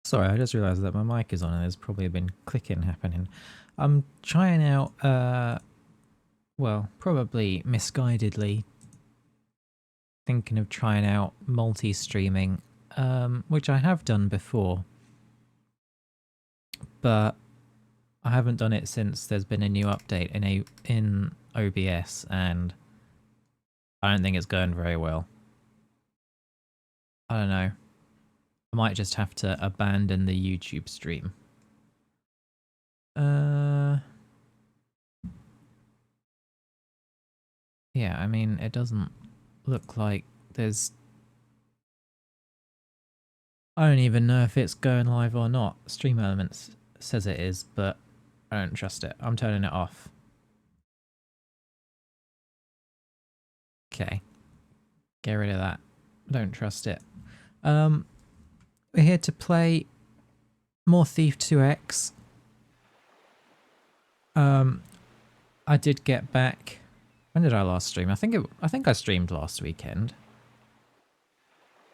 Sorry, I just realised that my mic is on and there's probably been clicking happening. I'm trying out, well, probably misguidedly thinking of trying out multi-streaming, which I have done before, but I haven't done it since there's been a new update in OBS, and I don't think it's going very well. I don't know. I might just have to abandon the YouTube stream. Yeah, I mean, it doesn't look like there's... I don't even know if it's going live or not. Stream Elements says it is, but I don't trust it. I'm turning it off. Okay. Get rid of that. Don't trust it. We're here to play more Thief 2X. I did get back... When did I last stream? I think I streamed last weekend.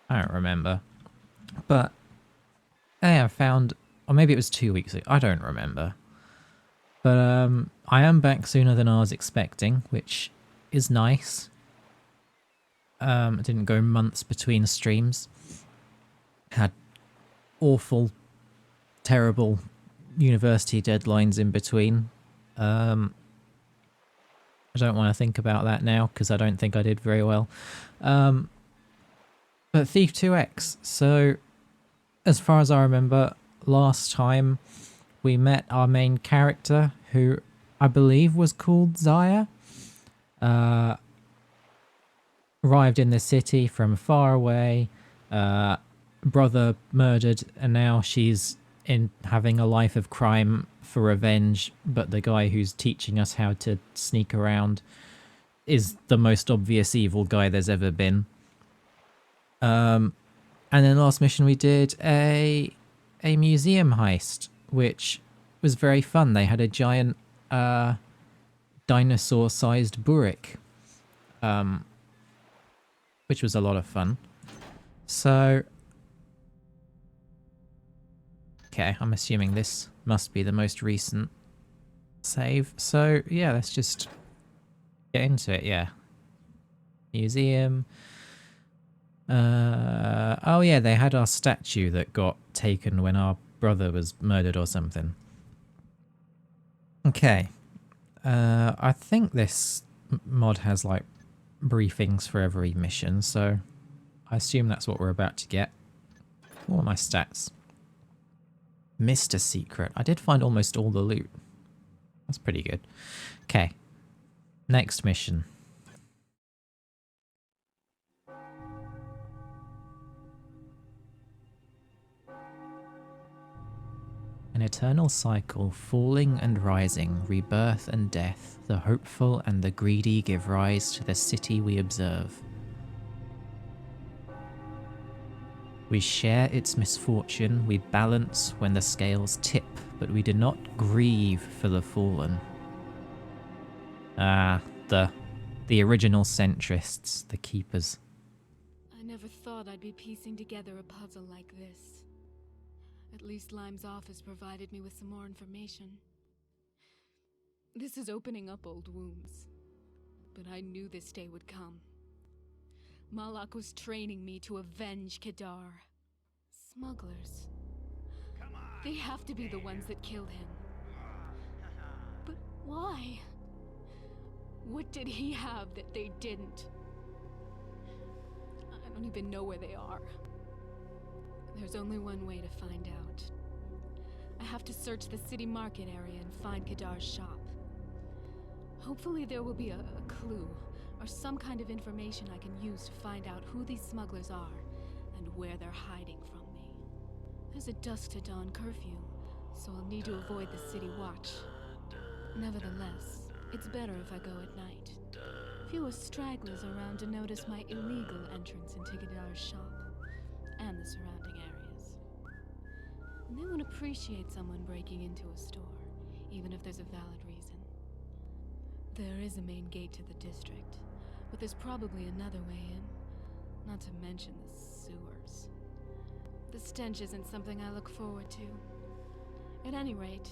I don't remember. But I found... Or maybe it was 2 weeks ago. I don't remember. But I am back sooner than I was expecting, which is nice. I didn't go months between streams. Had awful, terrible university deadlines in between. I don't want to think about that now because I don't think I did very well. But Thief 2X. So, as far as I remember, last time we met our main character, who I believe was called Zaya. Arrived in the city from far away. Brother murdered, and now she's having a life of crime for revenge, but the guy who's teaching us how to sneak around is the most obvious evil guy there's ever been. And then last mission we did a museum heist, which was very fun. They had a giant dinosaur-sized burrick, which was a lot of fun. So, okay, I'm assuming this must be the most recent save. So, yeah, let's just get into it, yeah. Museum. Oh yeah, they had our statue that got taken when our brother was murdered or something. Okay. I think this mod has, like, briefings for every mission, so I assume that's what we're about to get. What are my stats? Missed a secret. I did find almost all the loot. That's pretty good. Okay. Next mission. An eternal cycle, falling and rising, rebirth and death, the hopeful and the greedy give rise to the city we observe. We share its misfortune, we balance when the scales tip, but we do not grieve for the fallen. Ah, the original centrists, the keepers. I never thought I'd be piecing together a puzzle like this. At least Lime's office provided me with some more information. This is opening up old wounds. But I knew this day would come. Malak was training me to avenge Kedar. Smugglers. They have to be the ones that killed him. But why? What did he have that they didn't? I don't even know where they are. There's only one way to find out. I have to search the city market area and find Kedar's shop. Hopefully there will be a clue, or some kind of information I can use to find out who these smugglers are, and where they're hiding from me. There's a dusk to dawn curfew, so I'll need to avoid the city watch. Nevertheless, it's better if I go at night. Fewer stragglers around to notice my illegal entrance into Kedar's shop, and the surrounding areas. And they won't appreciate someone breaking into a store, even if there's a valid reason. There is a main gate to the district, but there's probably another way in, not to mention the sewers. The stench isn't something I look forward to. At any rate,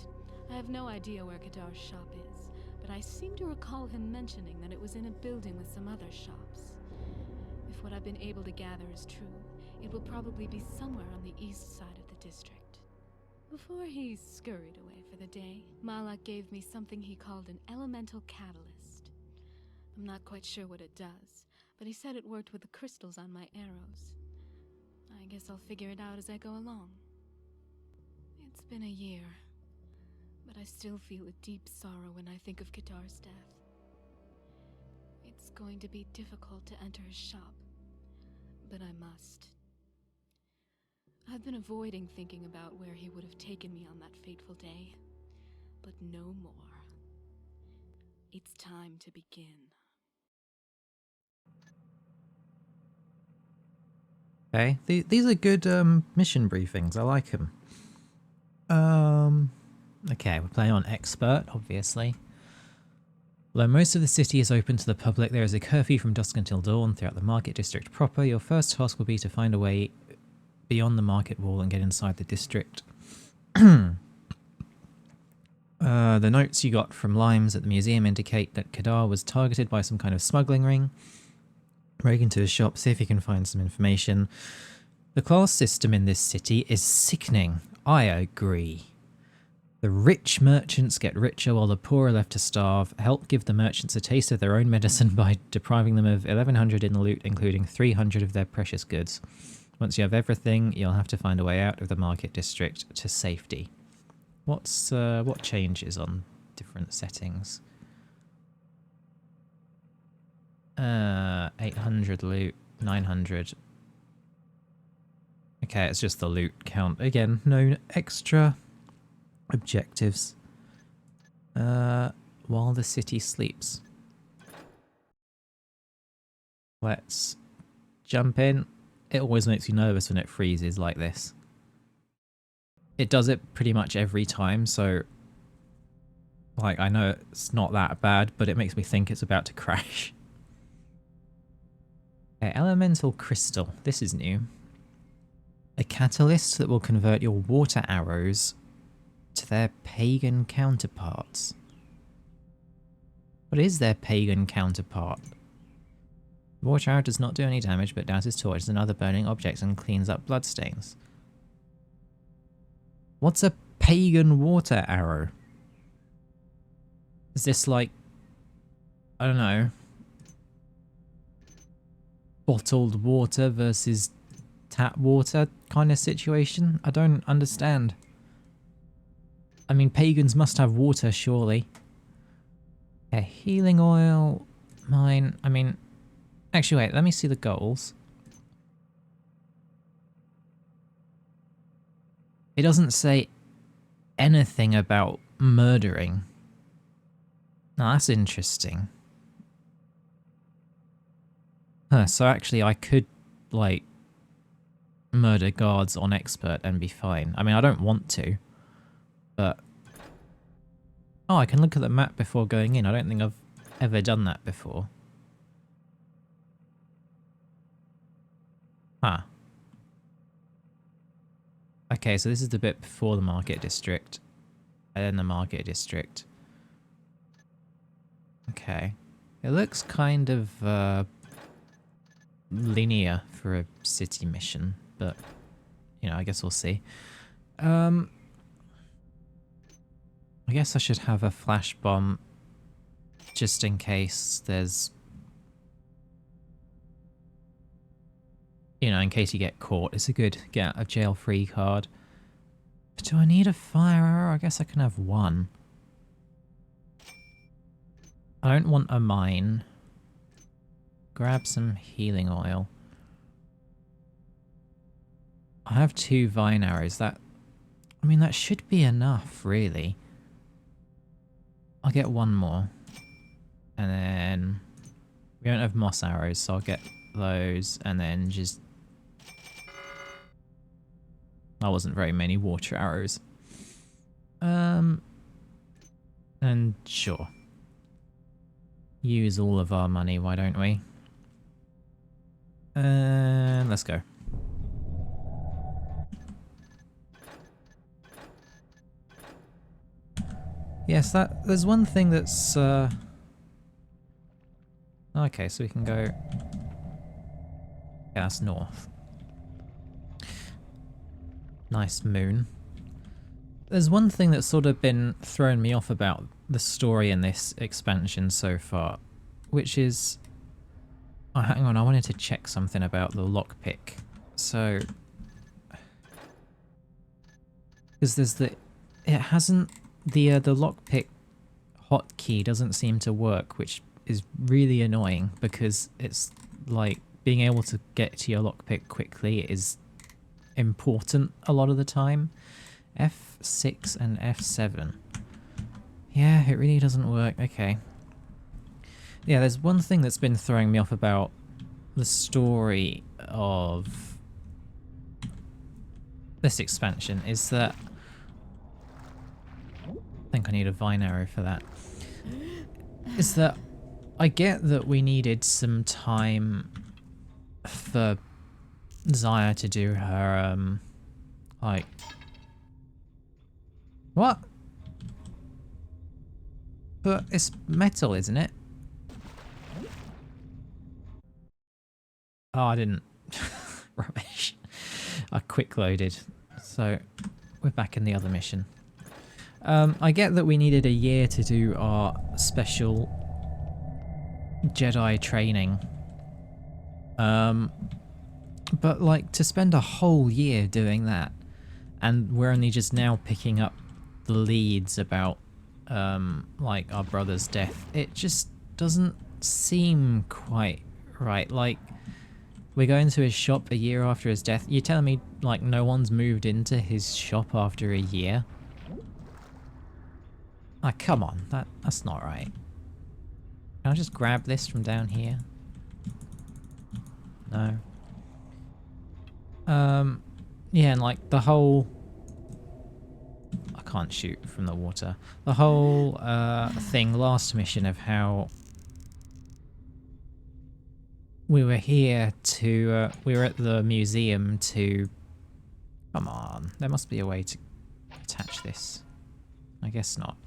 I have no idea where Kadar's shop is, but I seem to recall him mentioning that it was in a building with some other shops. If what I've been able to gather is true, it will probably be somewhere on the east side of the district. Before he scurried away for the day, Malak gave me something he called an elemental catalyst. I'm not quite sure what it does, but he said it worked with the crystals on my arrows. I guess I'll figure it out as I go along. It's been a year, but I still feel a deep sorrow when I think of Kadar's death. It's going to be difficult to enter his shop, but I must. I've been avoiding thinking about where he would have taken me on that fateful day, but no more. It's time to begin. Okay, these are good mission briefings. I like them. Okay, we're playing on expert, obviously. Although most of the city is open to the public, there is a curfew from dusk until dawn throughout the market district proper. Your first task will be to find a way beyond the market wall and get inside the district. The notes you got from Limes at the museum indicate that Kadar was targeted by some kind of smuggling ring. Break into his shop, see if you can find some information. The class system in this city is sickening. I agree. The rich merchants get richer while the poor are left to starve. Help give the merchants a taste of their own medicine by depriving them of 1,100 in loot, including 300 of their precious goods. Once you have everything, you'll have to find a way out of the market district to safety. What changes on different settings? 800 loot, 900. Okay, it's just the loot count. Again, no extra objectives. While the city sleeps. Let's jump in. It always makes you nervous when it freezes like this. It does it pretty much every time, so like I know it's not that bad, but it makes me think it's about to crash. Okay, elemental crystal. This is new. A catalyst that will convert your water arrows to their pagan counterparts. What is their pagan counterpart? Water arrow does not do any damage, but douses torches and other burning objects and cleans up bloodstains. What's a pagan water arrow? Is this like, I don't know, bottled water versus tap water kind of situation? I don't understand. I mean, pagans must have water, surely. Okay, healing oil, mine. I mean, actually, wait, let me see the goals. It doesn't say anything about murdering. Now, that's interesting. Huh, so actually I could, like, murder guards on expert and be fine. I mean, I don't want to, but... Oh, I can look at the map before going in. I don't think I've ever done that before. Huh. Okay, so this is the bit before the market district. And then the market district. Okay. It looks kind of linear for a city mission, but you know, I guess we'll see. I guess I should have a flash bomb just in case there's, you know, in case you get caught. It's a good get out of jail free card. But do I need a fire arrow? I guess I can have one. I don't want a mine. Grab some healing oil. I have 2 vine arrows. That, I mean, that should be enough, really. I'll get 1 more. And then we don't have moss arrows, so I'll get those and then just... That wasn't very many water arrows. And sure. Use all of our money, why don't we? And let's go. Yes, there's one thing that's okay, so we can go. Yeah, that's north. Nice moon. There's one thing that's sort of been throwing me off about the story in this expansion so far, which is... Oh, hang on, I wanted to check something about the lockpick. So... Because there's the... It hasn't... The lockpick hotkey doesn't seem to work, which is really annoying because it's like being able to get to your lockpick quickly is important a lot of the time. F6 and F7. Yeah, it really doesn't work. Okay. Yeah, there's one thing that's been throwing me off about the story of this expansion is that... I think I need a vine arrow for that. Is that I get that we needed some time for Zaya to do her, like... What? But it's metal, isn't it? Oh, I didn't. Rubbish. I quick loaded. So, we're back in the other mission. I get that we needed a year to do our special Jedi training. But like, to spend a whole year doing that, and we're only just now picking up the leads about, like, our brother's death, it just doesn't seem quite right. Like, we're going to his shop a year after his death. You're telling me, like, no one's moved into his shop after a year? Ah, come on, that's not right. Can I just grab this from down here? No. Yeah, and like the whole... I can't shoot from the water. The whole thing last mission of how we were here to... we were at the museum to... Come on, there must be a way to attach this. I guess not.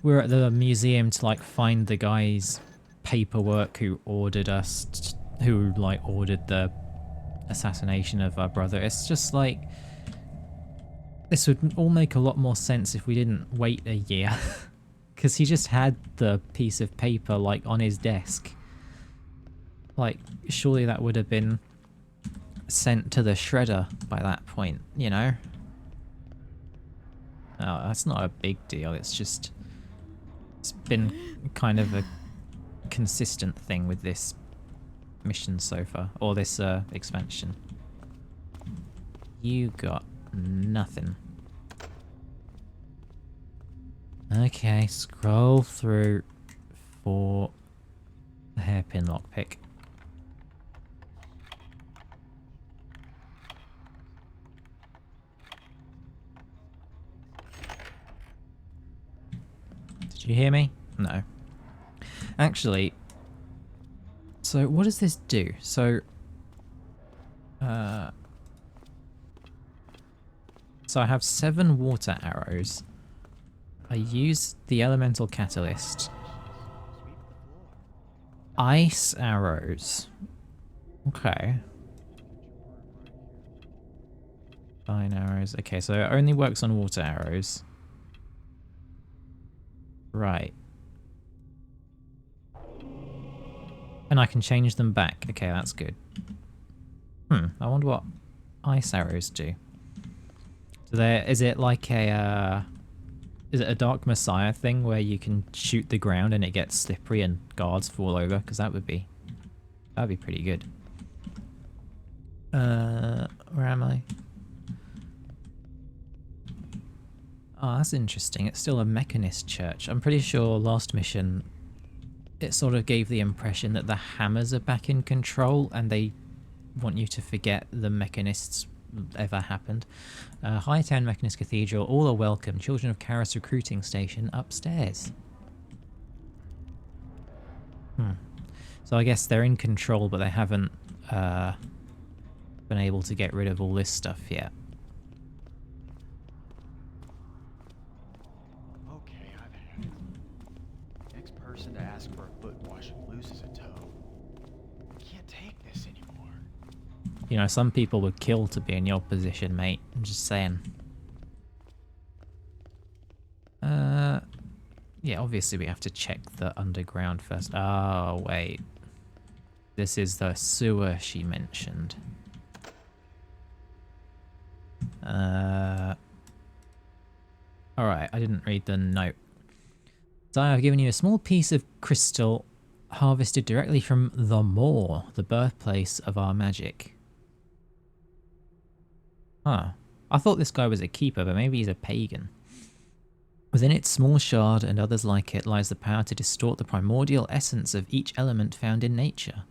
We were at the museum to like find the guy's paperwork who ordered us, who like ordered the assassination of our brother. It's just like, this would all make a lot more sense if we didn't wait a year. Because he just had the piece of paper like on his desk. Like, surely that would have been sent to the shredder by that point, you know? Oh, that's not a big deal, it's just... It's been kind of a consistent thing with this mission so far, or this expansion. You got nothing. Okay, scroll through for the hairpin lockpick. Did you hear me? No. Actually, so what does this do? So, so I have 7 water arrows. I use the elemental catalyst. Ice arrows. Okay. Fine arrows. Okay, so it only works on water arrows. Right. And I can change them back. Okay, that's good. I wonder what ice arrows do. So there, is it like a, is it a Dark Messiah thing where you can shoot the ground and it gets slippery and guards fall over? Because that'd be pretty good. Where am I? Oh, that's interesting. It's still a Mechanist church. I'm pretty sure last mission it sort of gave the impression that the hammers are back in control and they want you to forget the Mechanists ever happened. Hightown Mechanist Cathedral, all are welcome. Children of Karis recruiting station upstairs. So I guess they're in control, but they haven't been able to get rid of all this stuff yet. Okay, You know, some people would kill to be in your position, mate. I'm just saying. Yeah, obviously we have to check the underground first. Oh, wait. This is the sewer she mentioned. Alright, I didn't read the note. So I've given you a small piece of crystal harvested directly from the Moor, the birthplace of our magic. Huh. I thought this guy was a keeper, but maybe he's a pagan. Within its small shard and others like it lies the power to distort the primordial essence of each element found in nature.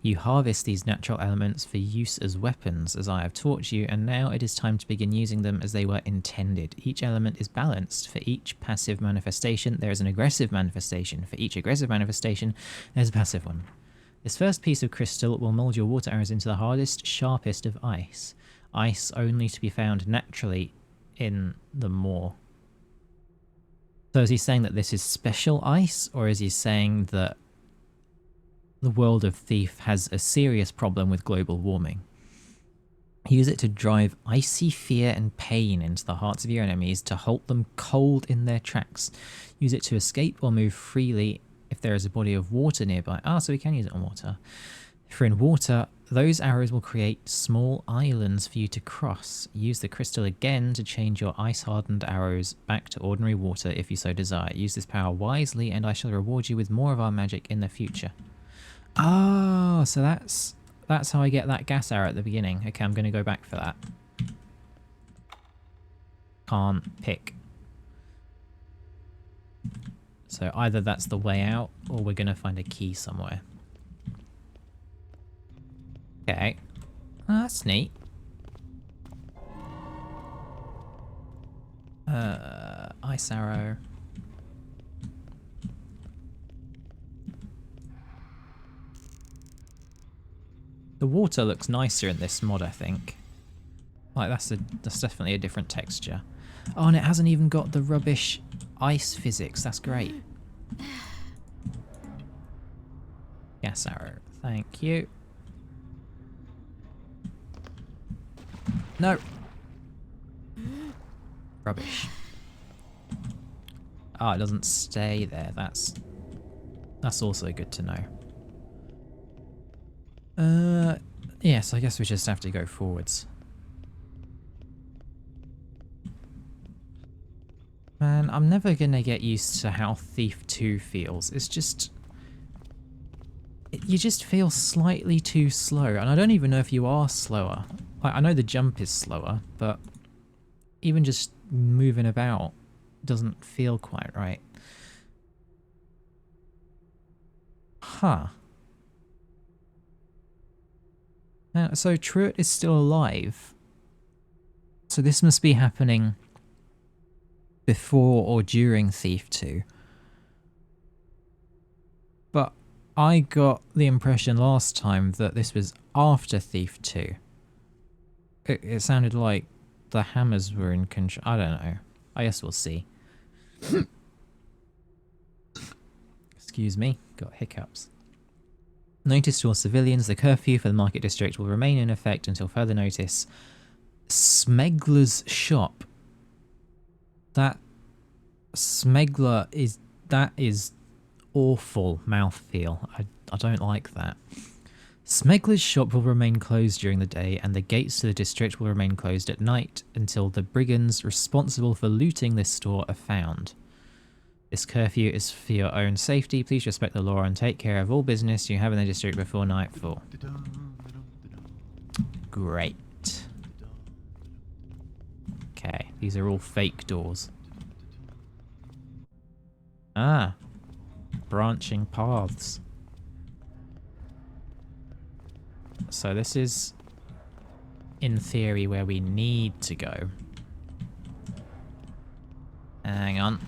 You harvest these natural elements for use as weapons, as I have taught you, and now it is time to begin using them as they were intended. Each element is balanced. For each passive manifestation, there is an aggressive manifestation. For each aggressive manifestation, there's a passive one. This first piece of crystal will mould your water arrows into the hardest, sharpest of ice. Ice only to be found naturally in the moor. So is he saying that this is special ice, or is he saying that the world of Thief has a serious problem with global warming? Use it to drive icy fear and pain into the hearts of your enemies, to halt them cold in their tracks. Use it to escape or move freely if there is a body of water nearby. Ah, so we can use it on water. If you're in water, those arrows will create small islands for you to cross. Use the crystal again to change your ice-hardened arrows back to ordinary water if you so desire. Use this power wisely and I shall reward you with more of our magic in the future. Oh, so that's how I get that gas arrow at the beginning. Okay, I'm going to go back for that. Can't pick. So either that's the way out or we're going to find a key somewhere. Okay. Oh, that's neat. Ice arrow. The water looks nicer in this mod, I think. Like, that's definitely a different texture. Oh, and it hasn't even got the rubbish ice physics. That's great. Gas arrow. Thank you. No. Rubbish. Oh, it doesn't stay there. That's also good to know. Yes, I guess we just have to go forwards. Man, I'm never gonna get used to how Thief 2 feels. It's just... you just feel slightly too slow, and I don't even know if you are slower. Like, I know the jump is slower, but even just moving about doesn't feel quite right. Huh. Now, so Truett is still alive. So this must be happening before or during Thief 2. But I got the impression last time that this was after Thief 2. It sounded like the hammers were in control. I don't know. I guess we'll see. Excuse me, got hiccups. Notice to all civilians, the curfew for the market district will remain in effect until further notice. Smegler's shop. That Smegler is... that is awful mouthfeel. I don't like that. Smegler's shop will remain closed during the day, and the gates to the district will remain closed at night until the brigands responsible for looting this store are found. This curfew is for your own safety. Please respect the law and take care of all business you have in the district before nightfall. Great. Okay, these are all fake doors. Ah, branching paths. So this is, in theory, where we need to go. Hang on.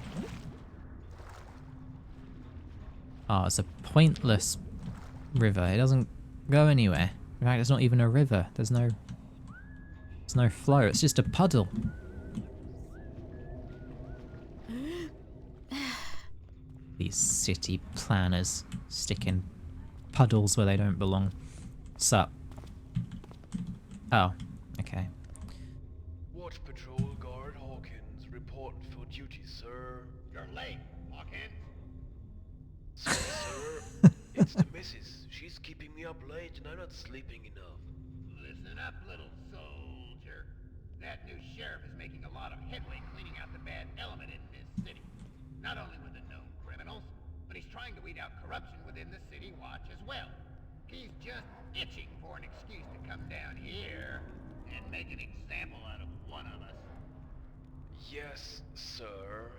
Oh, it's a pointless river. It doesn't go anywhere. In fact, it's not even a river. There's no flow. It's just a puddle. These city planners sticking puddles where they don't belong. Sup? Oh, okay. Watch Patrol Guard Hawkins reporting for duty, sir. You're late, Hawkins. Sorry, sir. It's the missus. She's keeping me up late and I'm not sleeping enough. Listen up, little soldier. That new sheriff is making a lot of headway cleaning out the bad element in this city. Not only with the known criminals, but he's trying to weed out corruption within the city watch as well. He's just itching for an excuse to come down here and make an example out of one of us. Yes, sir.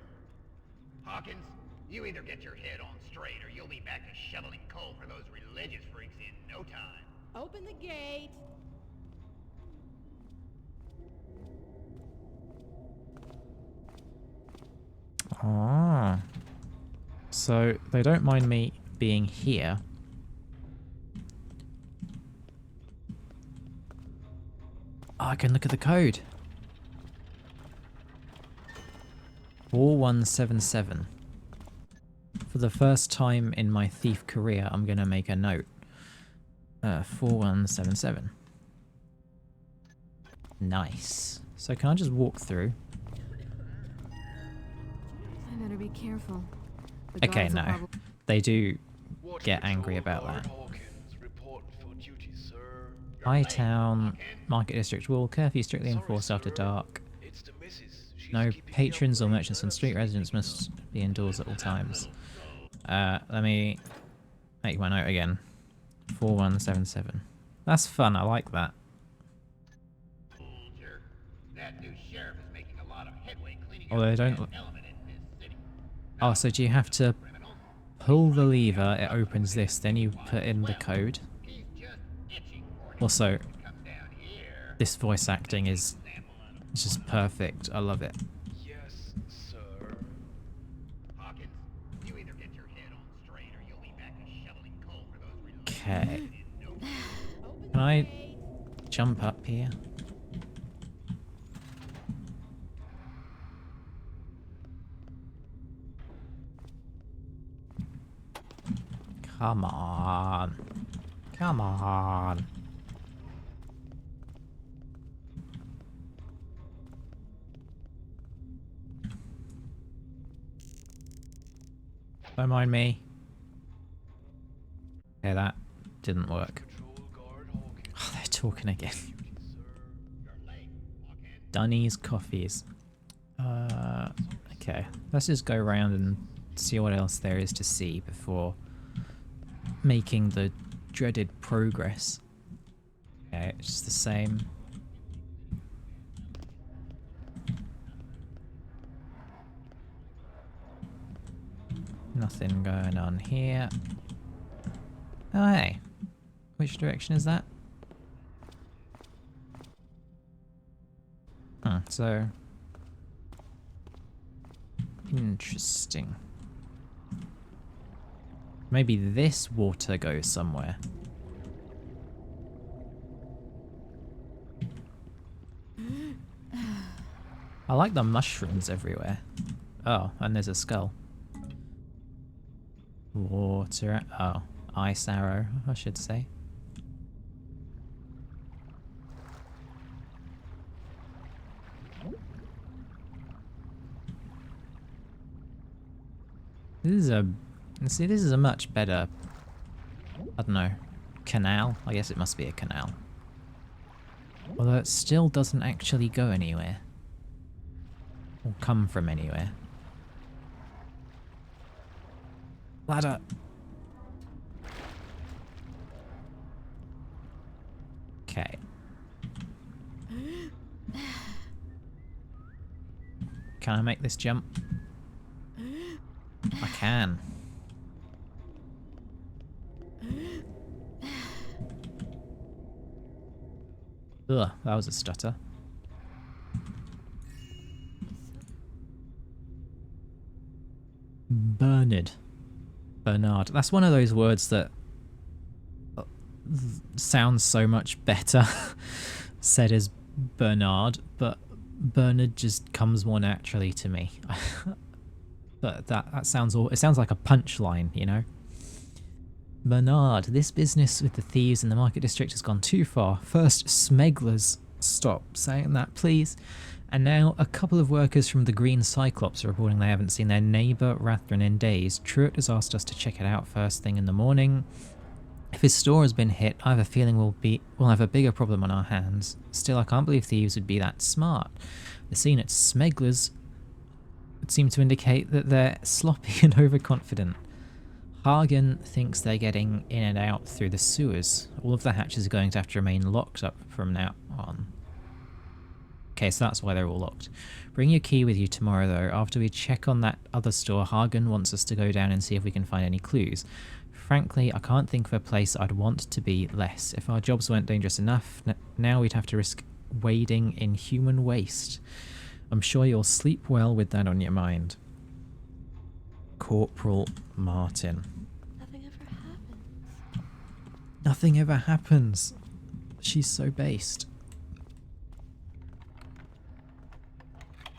Hawkins, you either get your head on straight or you'll be back to shoveling coal for those religious freaks in no time. Open the gate. Ah. So they don't mind me being here. Oh, I can look at the code. 4177. For the first time in my thief career, I'm going to make a note. 4177. Nice. So can I just walk through? I better be careful. The Okay, guards will no. probably- They do Watch get Patrol angry about Guard that. Hawkins reporting for duty, sir. High Town, Market District Wall, curfew strictly Sorry, enforced after sir. dark. It's the missus. She's No keeping me up patrons or late merchants and I'm on not street sleeping residents enough. must be indoors at all times. Let me make my note again. 4177. That's fun, I like that. Soldier, that new sheriff is making a lot of headway cleaning Although out they the don't... bad element in this city. Oh, so do you have to pull the lever, it opens this, then you put in the code? He's just itching for an Also, excuse to come down here. this voice acting is just perfect, I love it. Yes, sir. Hawkins, you either get your head on straight or you'll be back to shoveling coal for those religious Okay. in no time. Open Can the I gate. jump up here? Come on. Come on. Don't mind me. Okay, that didn't work. Patrol Guard Hawkins Oh, they're talking again. duty, sir. You're late, Hawkins. Dunny's Coffees. Okay. Let's just go around and see what else there is to see before making the dreaded progress. Okay, it's just the same. Nothing going on here. Oh, hey. Which direction is that? So... Interesting. Maybe this water goes somewhere. I like the mushrooms everywhere. Oh, and there's a skull. Water. Oh, ice arrow, I should say. This is a... See, this is a much better... I don't know. Canal? I guess it must be a canal. Although it still doesn't actually go anywhere. Or come from anywhere. Ladder! Okay. Can I make this jump? I can. Ugh, that was a stutter. Bernard. Bernard. That's one of those words that sounds so much better said as Bernard, but Bernard just comes more naturally to me. But that sounds all. It sounds like a punchline, you know. Bernard, this business with the thieves in the market district has gone too far. First, smugglers. Stop saying that, please. And now, a couple of workers from the Green Cyclops are reporting they haven't seen their neighbour Rathrin in days. Truett has asked us to check it out first thing in the morning. If his store has been hit, I have a feeling we'll have a bigger problem on our hands. Still, I can't believe thieves would be that smart. The scene at Smegler's would seem to indicate that they're sloppy and overconfident. Hagen thinks they're getting in and out through the sewers. All of the hatches are going to have to remain locked up from now on. Okay, so that's why they're all locked. Bring your key with you tomorrow, though. After we check on that other store, Hagen wants us to go down and see if we can find any clues. Frankly, I can't think of a place I'd want to be less. If our jobs weren't dangerous enough, now we'd have to risk wading in human waste. I'm sure you'll sleep well with that on your mind. Corporal Martin. Nothing ever happens. Nothing ever happens. She's so based.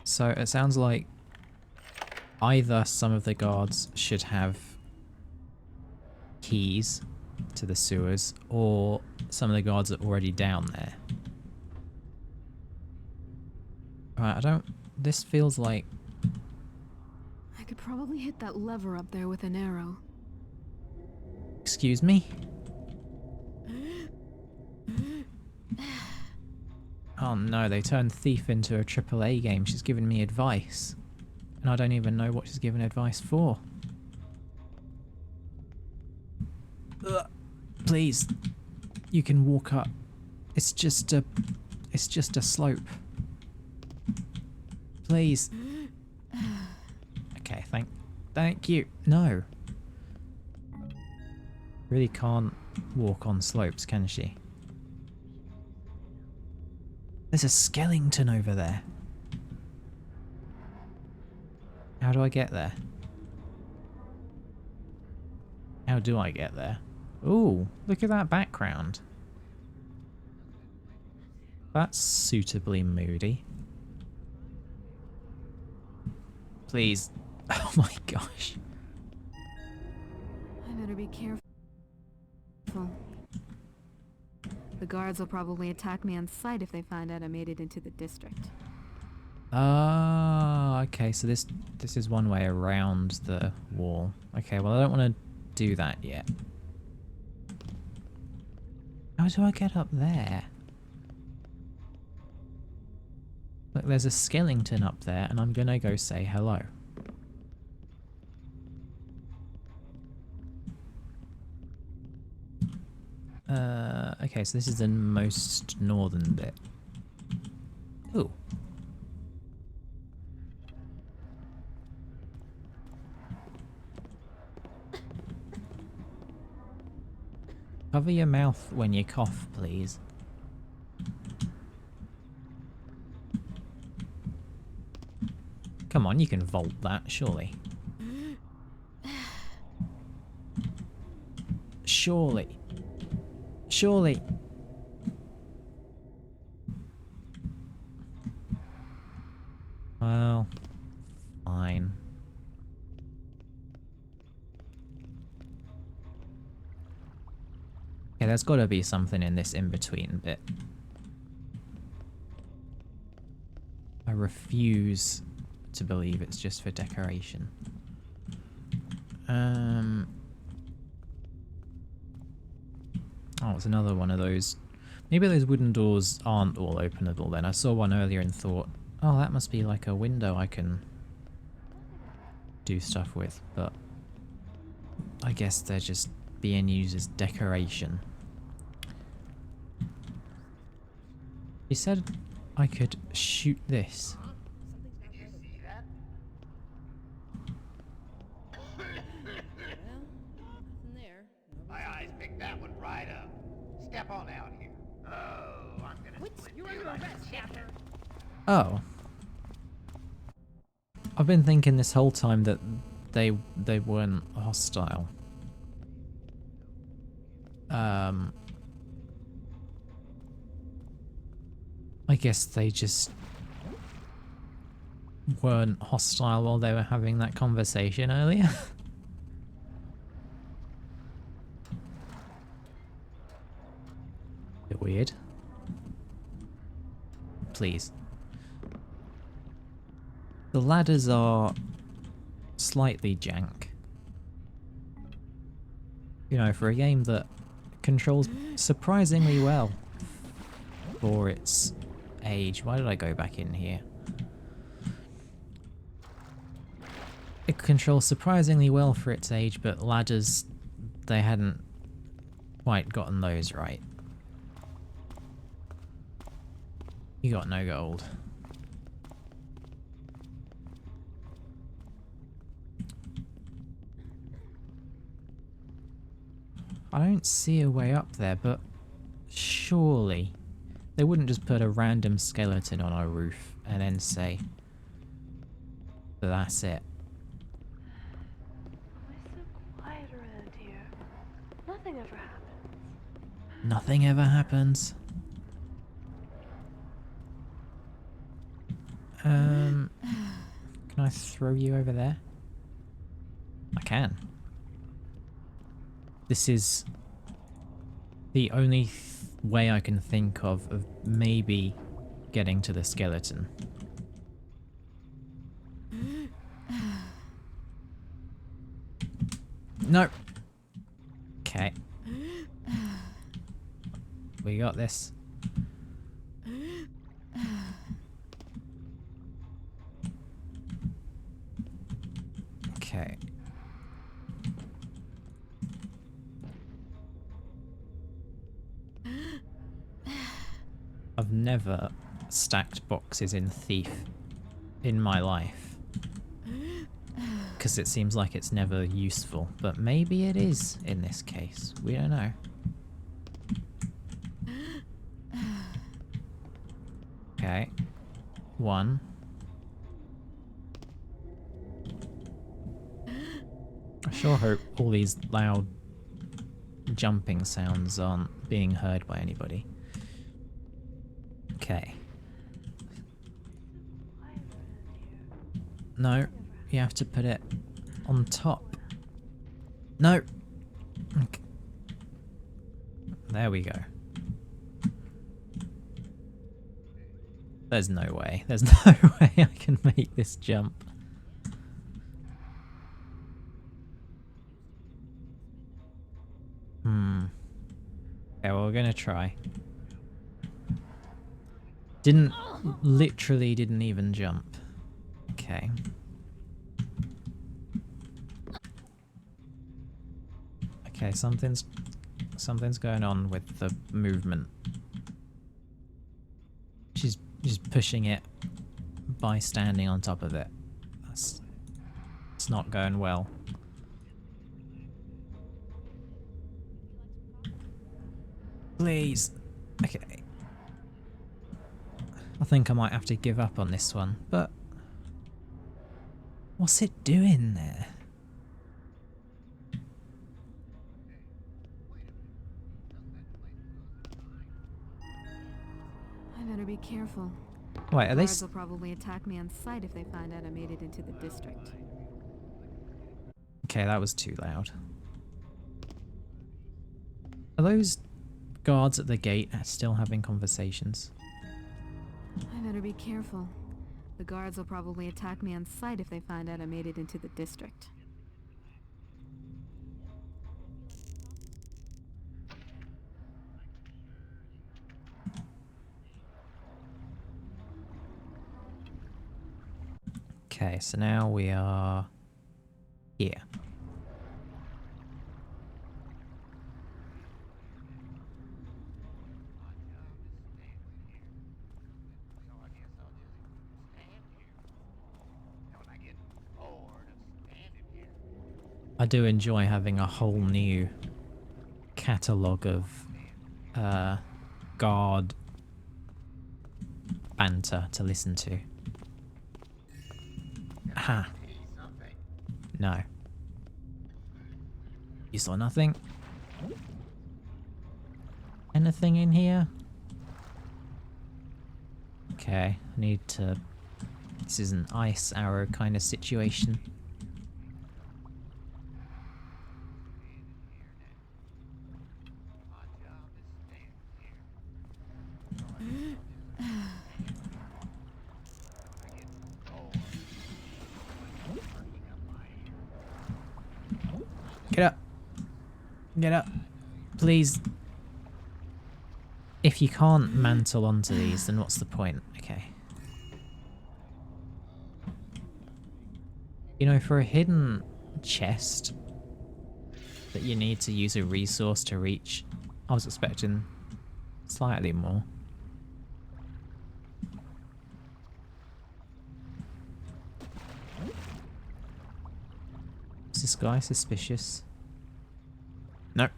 So it sounds like either some of the guards should have keys to the sewers, or some of the guards are already down there. Right, this feels like... I could probably hit that lever up there with an arrow. Excuse me? Oh no, they turned Thief into a AAA game. She's giving me advice. And I don't even know what she's giving advice for. Ugh. Please. You can walk up. It's just a slope. Please. Okay, thank you. No. Really can't walk on slopes, can she? There's a skeleton over there. How do I get there? How do I get there? Ooh, look at that background. That's suitably moody. Please. Oh my gosh. I better be careful. The guards will probably attack me on sight if they find out I made it into the district. Ah, okay, so this is one way around the wall. Okay, well I don't want to do that yet. How do I get up there? Look, there's a skeleton up there, and I'm gonna go say hello. Okay, so this is the most northern bit. Ooh. Cover your mouth when you cough, please. Come on, you can vault that, surely. Surely. Surely. Well, fine. Okay, there's got to be something in this in-between bit. I refuse to believe it's just for decoration. Oh, it's another one of those. Maybe those wooden doors aren't all openable then. I saw one earlier and thought, oh, that must be like a window I can do stuff with, but I guess they're just being used as decoration. He said I could shoot this. Did you see that? Well, nothing there. My eyes picked that one right up. Step on out here. Oh, I'm gonna split You're you under like arrest, a chicken. Taffer. Oh. I've been thinking this whole time that they weren't hostile. I guess they just weren't hostile while they were having that conversation earlier. please. The ladders are slightly jank. You know, for a game that controls surprisingly well for its age. Why did I go back in here? It controls surprisingly well for its age, but ladders, they hadn't quite gotten those right. You got no gold. I don't see a way up there, but surely they wouldn't just put a random skeleton on our roof and then say that that's it. Always so quiet around here. Nothing ever happens. Nothing ever happens. Can I throw you over there? I can. This is the only way I can think of maybe getting to the skeleton. No. Okay. We got this. Okay. I've never stacked boxes in Thief in my life, because it seems like it's never useful, but maybe it is in this case. We don't know. Okay. One. I sure hope all these loud jumping sounds aren't being heard by anybody. Okay. No, you have to put it on top. No! Okay. There we go. There's no way. There's no way I can make this jump. Okay, well, we're gonna try. Literally didn't even jump. Okay. Okay, something's going on with the movement. She's pushing it by standing on top of it. It's not going well. Please. Okay. I think I might have to give up on this one, but what's it doing there? I better be careful. Wait, are they? Guards will probably attack me on sight if they find out I made it into the district. Okay, that was too loud. Are those guards at the gate still having conversations? I better be careful. The guards will probably attack me on sight if they find out I made it into the district. Okay, so now we are here. I do enjoy having a whole new catalogue of guard banter to listen to. Ha! No. You saw nothing? Anything in here? Okay, I need to... This is an ice arrow kind of situation. Get up. Please. If you can't mantle onto these, then what's the point? Okay. You know, for a hidden chest that you need to use a resource to reach, I was expecting slightly more. Is this guy suspicious? No. Okay,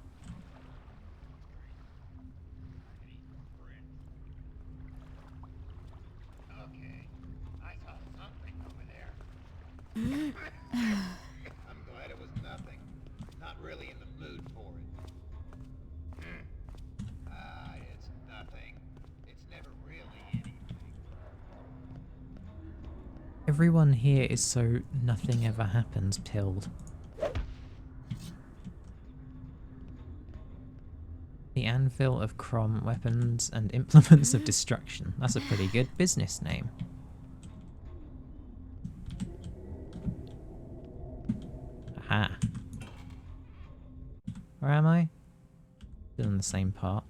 I saw something over there. I'm glad it was nothing. Not really in the mood for it. It's nothing. It's never really anything. Everyone here is so nothing ever happens pilled. The Anvil of Crom, weapons and implements of destruction. That's a pretty good business name. Aha. Where am I? Still in the same part.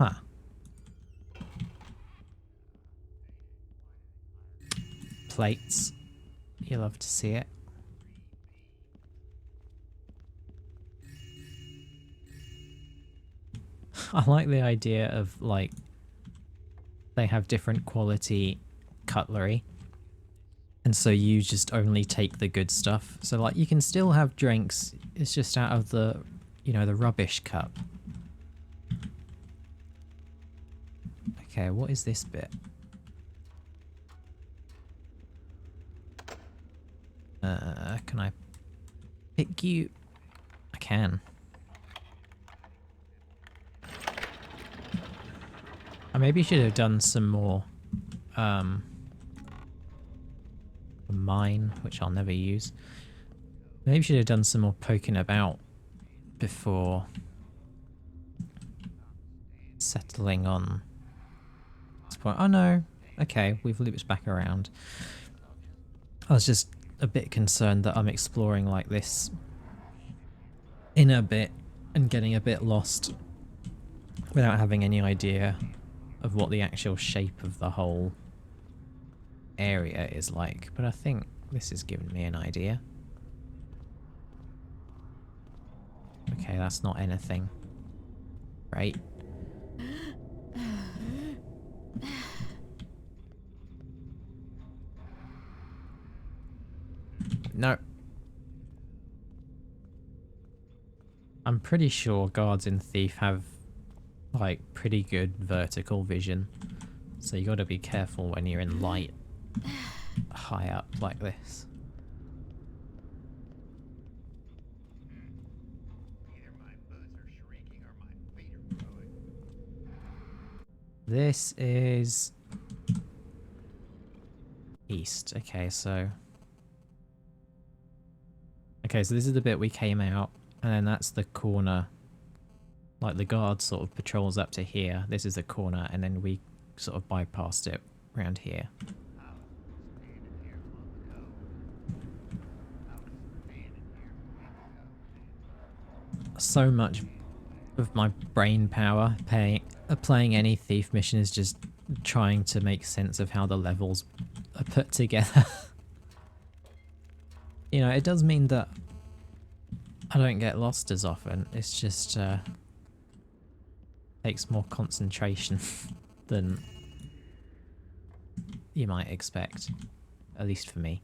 Huh. Plates. You love to see it. I like the idea of, like, they have different quality cutlery. And so you just only take the good stuff. So, like, you can still have drinks. It's just out of the, you know, the rubbish cup. Okay, what is this bit? Can I pick you? I can. I maybe should have done some more mine, which I'll never use. Maybe should have done some more poking about before settling on this point. Oh no, okay, we've looped back around. I was just a bit concerned that I'm exploring like this in a bit and getting a bit lost without having any idea of what the actual shape of the whole area is like, but I think this has given me an idea. Okay, that's not anything. Right. No. I'm pretty sure guards in Thief have like pretty good vertical vision, so you gotta be careful when you're in light high up like this. Either my boots are shrinking or my feet are growing. This is east. Okay, so this is the bit we came out, and then that's the corner. Like, the guard sort of patrols up to here. This is the corner, and then we sort of bypassed it around here. So much of my brain power playing any Thief mission is just trying to make sense of how the levels are put together. You know, it does mean that I don't get lost as often. It's just takes more concentration than you might expect, at least for me.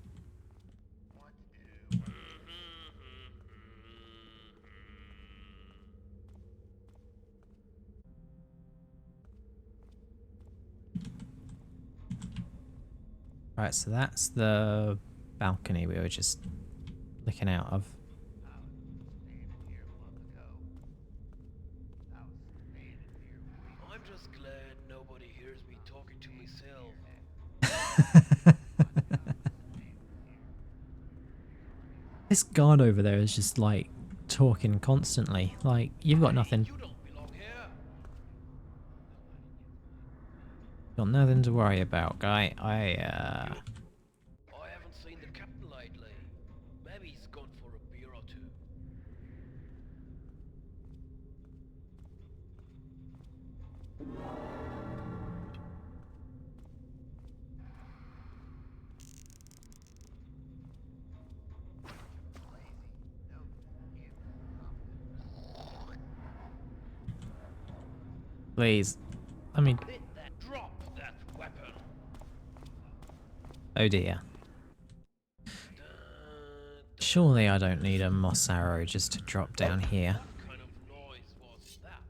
Right, so that's the balcony we were just looking out of. I'm just glad nobody hears me talking to myself. This guard over there is just like talking constantly. Like, you've got nothing. You don't belong here. Got nothing to worry about, guy. Please. I mean, Drop that weapon. oh dear. Surely I don't need a moss arrow just to drop down here. What kind of noise was that?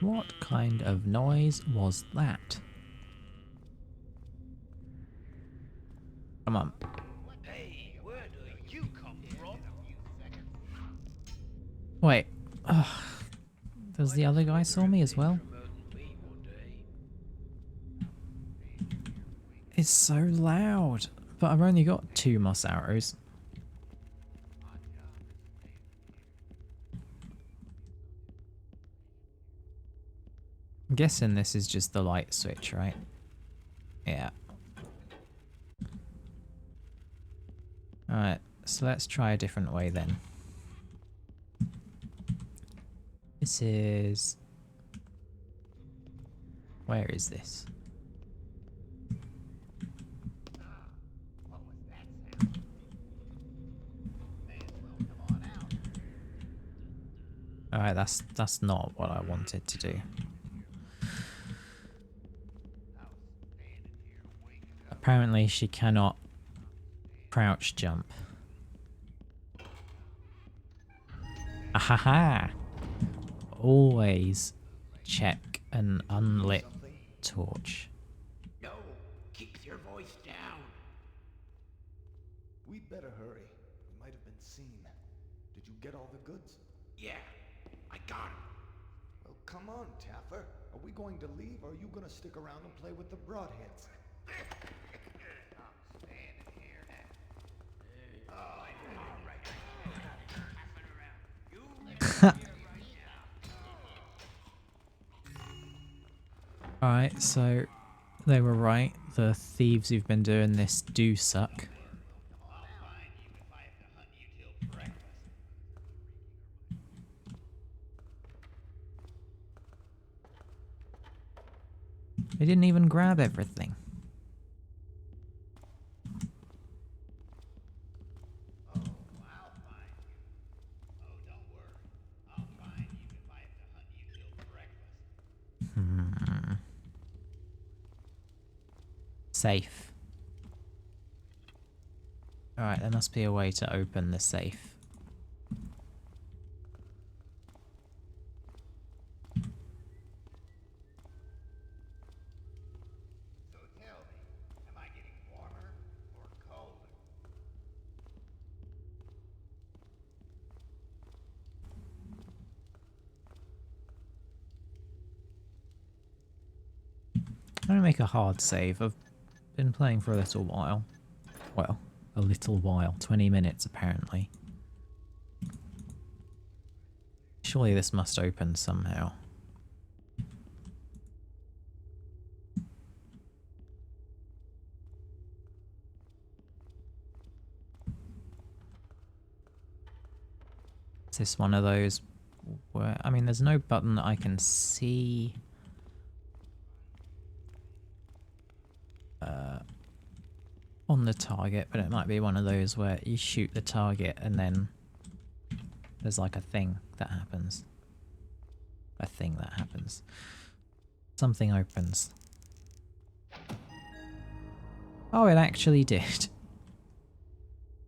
What kind of noise was that? Come on. Hey, where do you come from? Wait. Ugh. Does the other guy saw me as well? Promoting me one day. It's so loud. But I've only got 2 moss arrows. I'm guessing this is just the light switch, right? Yeah. Alright, so let's try a different way then. This is... Where is this? What was that sound? May as well come on out. Alright, that's not what I wanted to do. I was standing here waking up. Apparently she cannot crouch jump. Ahaha! Always check an unlit torch. No, keep your voice down. We'd better hurry. We might have been seen. Did you get all the goods? Yeah, I got him. Well, come on, Taffer. Are we going to leave, or are you gonna stick around and play with the broadheads? I'm standing here now. Oh, all right. Alright, so they were right. The thieves who've been doing this do suck. I'll find you if I have to hunt you till breakfast. They didn't even grab everything. Oh, I'll find you. Oh, don't worry. I'll find you if I have to hunt you till breakfast. Safe. Alright, there must be a way to open the safe. So tell me, am I getting warmer or colder? I'm gonna make a hard save. I've been playing for a little while. Well, a little while. 20 minutes apparently. Surely this must open somehow. Is this one of those where... I mean, there's no button that I can see... on the target, but it might be one of those where you shoot the target and then there's like a thing that happens. A thing that happens. Something opens. Oh, it actually did.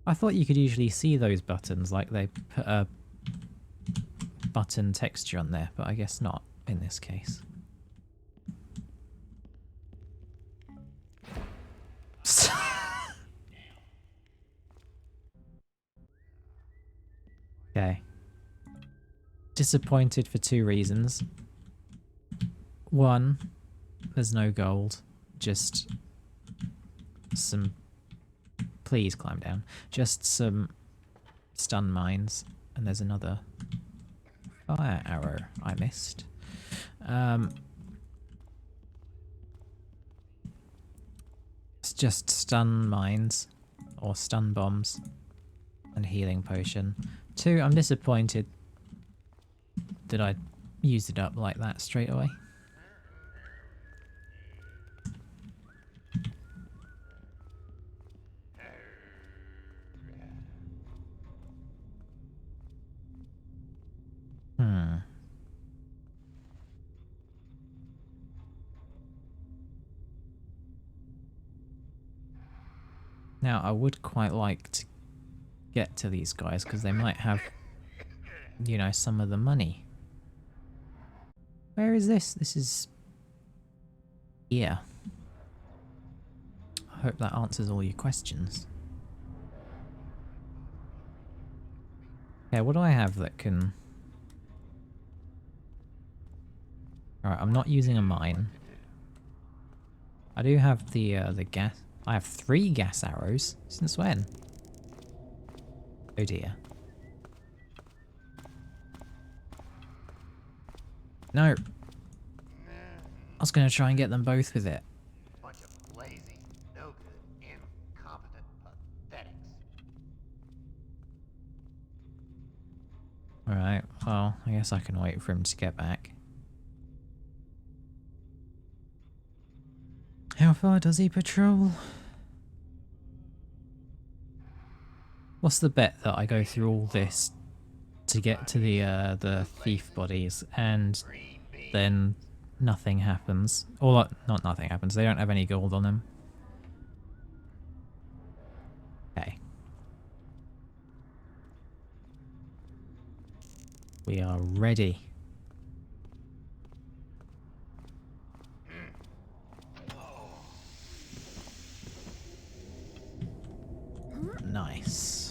I thought you could usually see those buttons, like they put a button texture on there, but I guess not in this case. Okay. Disappointed for 2 reasons. 1, there's no gold, just some... Please climb down. Just some stun mines, and there's another fire arrow I missed. It's just stun mines, or stun bombs, and healing potion. 2, I'm disappointed that I used it up like that straight away. Now, I would quite like to get to these guys because they might have, you know, some of the money. Where is this? This is... yeah. I hope that answers all your questions. Okay, what do I have that can... Alright, I'm not using a mine. I do have the gas... I have 3 gas arrows. Since when? Oh dear. No! I was going to try and get them both with it. Bunch of lazy, no good, incompetent pathetics. Alright, well, I guess I can wait for him to get back. How far does he patrol? What's the bet that I go through all this to get to the thief bodies and then nothing happens? Or not nothing happens, they don't have any gold on them. Okay. We are ready. Nice.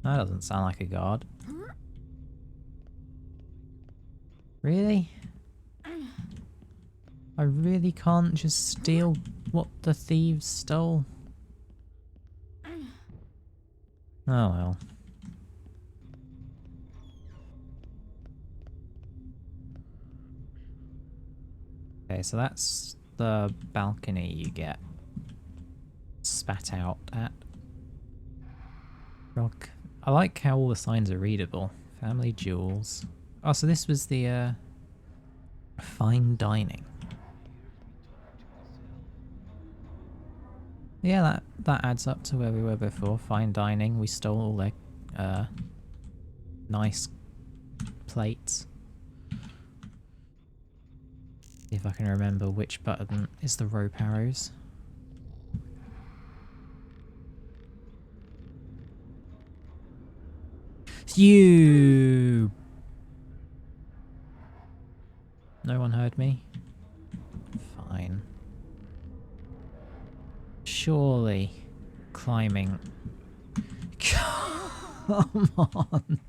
That doesn't sound like a guard. Really? I really can't just steal what the thieves stole? Oh well. Okay, so that's the balcony you get spat out at. Rock. I like how all the signs are readable. Family jewels. Oh, so this was the fine dining. Yeah, that adds up to where we were before. Fine dining. We stole all their nice plates. See if I can remember which button is the rope arrows. You. No one heard me? Fine. Surely climbing. Come on.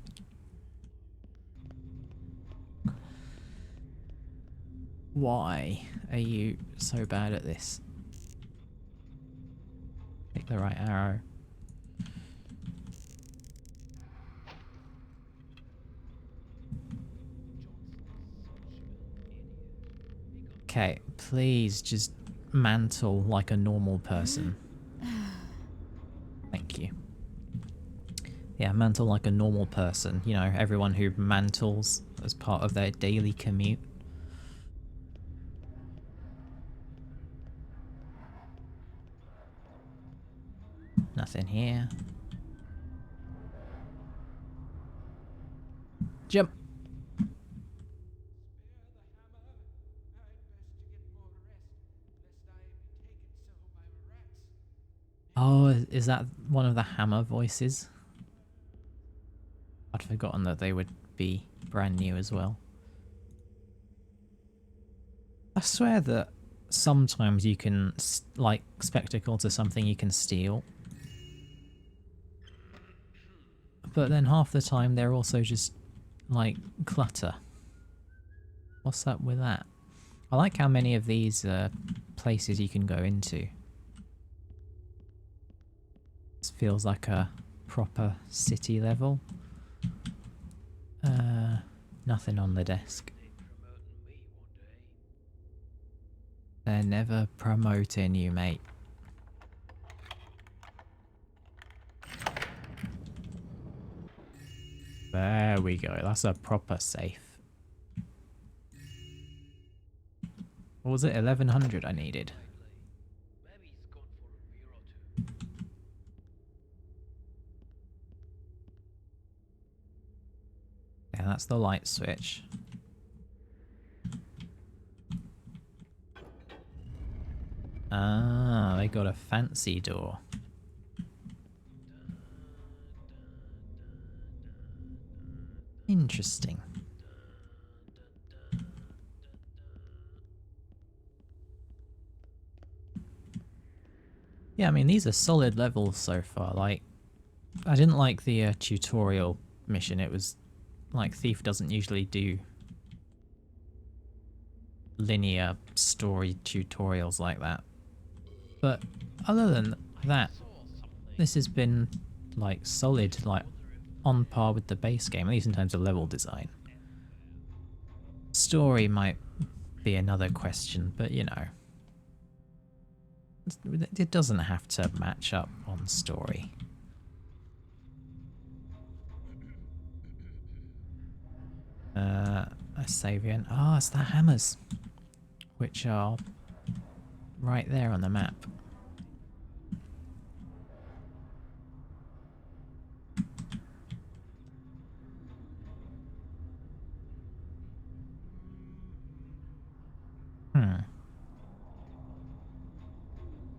Why are you so bad at this? Pick the right arrow. Okay, please just mantle like a normal person. Thank you. Yeah, mantle like a normal person. You know, everyone who mantles as part of their daily commute. Nothing here. Jump! Oh, is that one of the hammer voices? I'd forgotten that they would be brand new as well. I swear that sometimes you can, like, spectacle to something you can steal. But then half the time they're also just, like, clutter. What's up with that? I like how many of these places you can go into. This feels like a proper city level. Nothing on the desk. They're never promoting you, mate. There we go. That's a proper safe. What was it? 1100 I needed. Yeah, that's the light switch. Ah, they got a fancy door. Interesting. Yeah, I mean, these are solid levels so far. Like, I didn't like the tutorial mission. It was like Thief doesn't usually do linear story tutorials like that. But other than that, this has been like solid, like on par with the base game, at least in terms of level design. Story might be another question, but you know, it doesn't have to match up on story. A Savian. Ah, it's the hammers, which are right there on the map.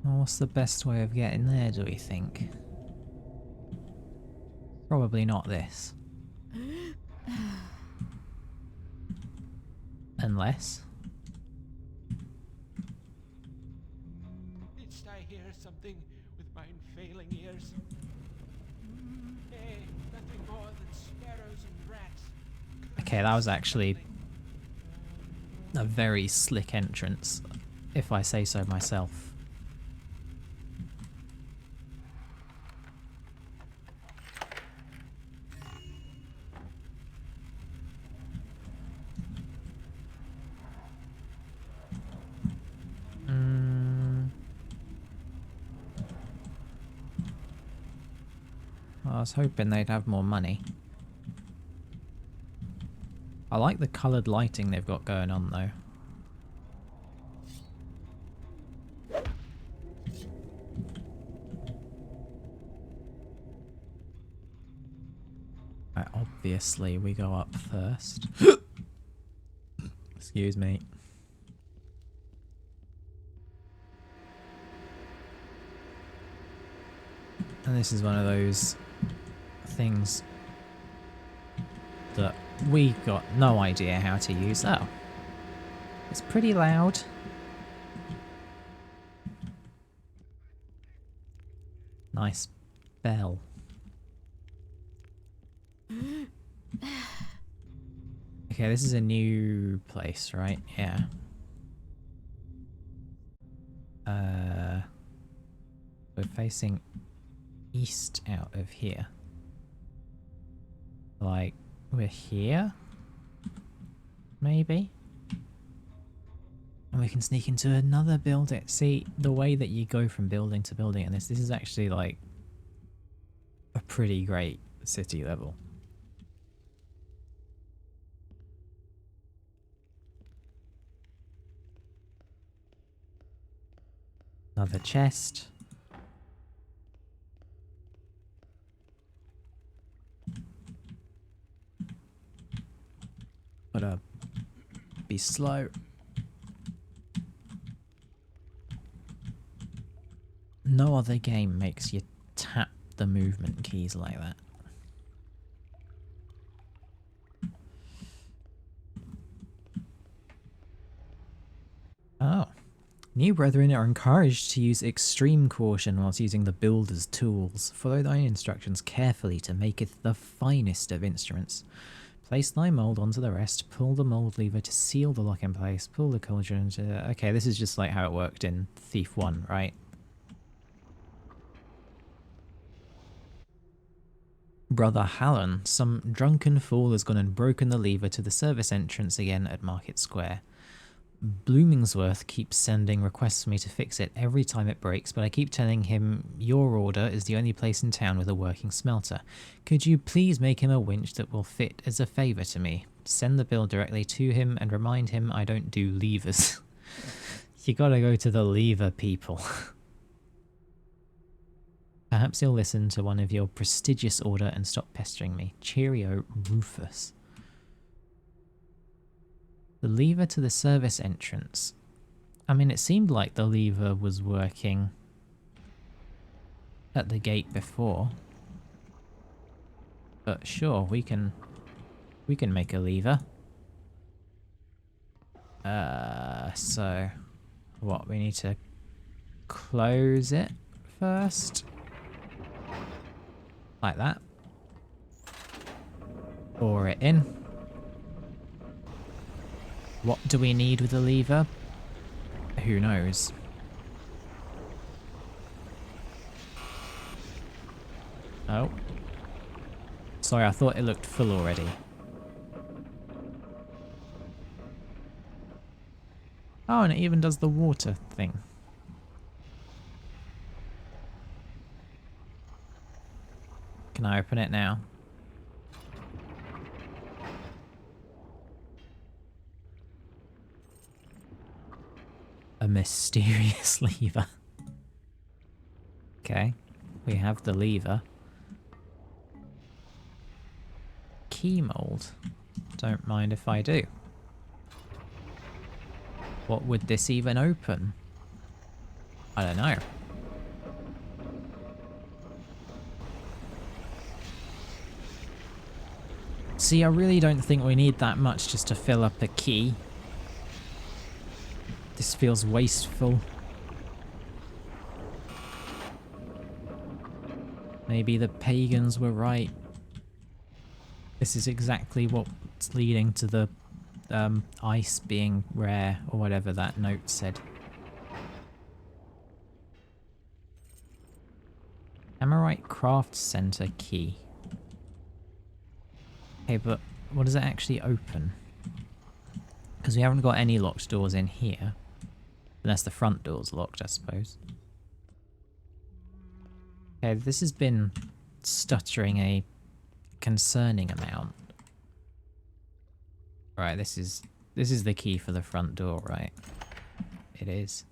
Well, what's the best way of getting there, do we think? Probably not this. Unless... Didst I hear something with mine failing ears? Nay, nothing more than sparrows and rats. Okay, that was actually a very slick entrance, if I say so myself. I was hoping they'd have more money. I like the coloured lighting they've got going on though. Right, obviously we go up first. Excuse me. And this is one of those things that we got no idea how to use. Oh, it's pretty loud. Nice bell. Okay, this is a new place, right? Yeah. We're facing east out of here. Like, we're here? Maybe? And we can sneak into another building. See, the way that you go from building to building in this is actually like a pretty great city level. Another chest. Gotta be slow. No other game makes you tap the movement keys like that. Oh. New brethren are encouraged to use extreme caution whilst using the builder's tools. Follow thine instructions carefully to maketh the finest of instruments. Place thy mould onto the rest, pull the mould lever to seal the lock in place, pull the cauldron to... Okay, this is just like how it worked in Thief 1, right? Brother Hallen, some drunken fool has gone and broken the lever to the service entrance again at Market Square. Bloomingsworth keeps sending requests for me to fix it every time it breaks, but I keep telling him your order is the only place in town with a working smelter. Could you please make him a winch that will fit as a favour to me? Send the bill directly to him and remind him I don't do levers. You gotta go to the lever people. Perhaps he'll listen to one of your prestigious order and stop pestering me. Cheerio, Rufus. The lever to the service entrance. I mean, it seemed like the lever was working at the gate before. But sure, we can make a lever. So what, we need to close it first? Like that. Pour it in. What do we need with the lever? Who knows? Oh. Sorry, I thought it looked full already. Oh, and it even does the water thing. Can I open it now? A mysterious lever. Okay, we have the lever. Key mold. Don't mind if I do. What would this even open? I don't know. See, I really don't think we need that much just to fill up a key. This feels wasteful. Maybe the pagans were right. This is exactly what's leading to the ice being rare, or whatever that note said. Amorite Craft Center key. Okay, but what does it actually open? Because we haven't got any locked doors in here. Unless the front door's locked, I suppose. Okay, this has been stuttering a concerning amount. Right, this is the key for the front door, right? It is.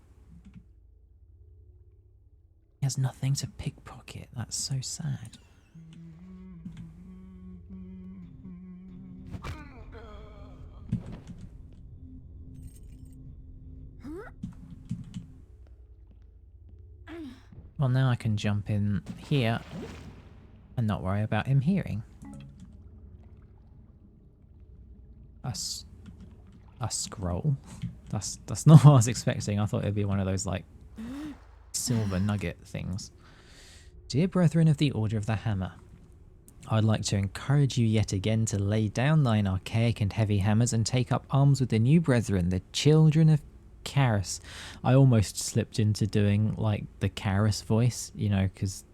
He has nothing to pickpocket. That's so sad. Well, now I can jump in here and not worry about him hearing. A scroll? That's not what I was expecting. I thought it'd be one of those, like, silver nugget things. Dear brethren of the Order of the Hammer, I'd like to encourage you yet again to lay down thine archaic and heavy hammers and take up arms with the new brethren, the children of Karis. I almost slipped into doing, like, the Karis voice, you know, because,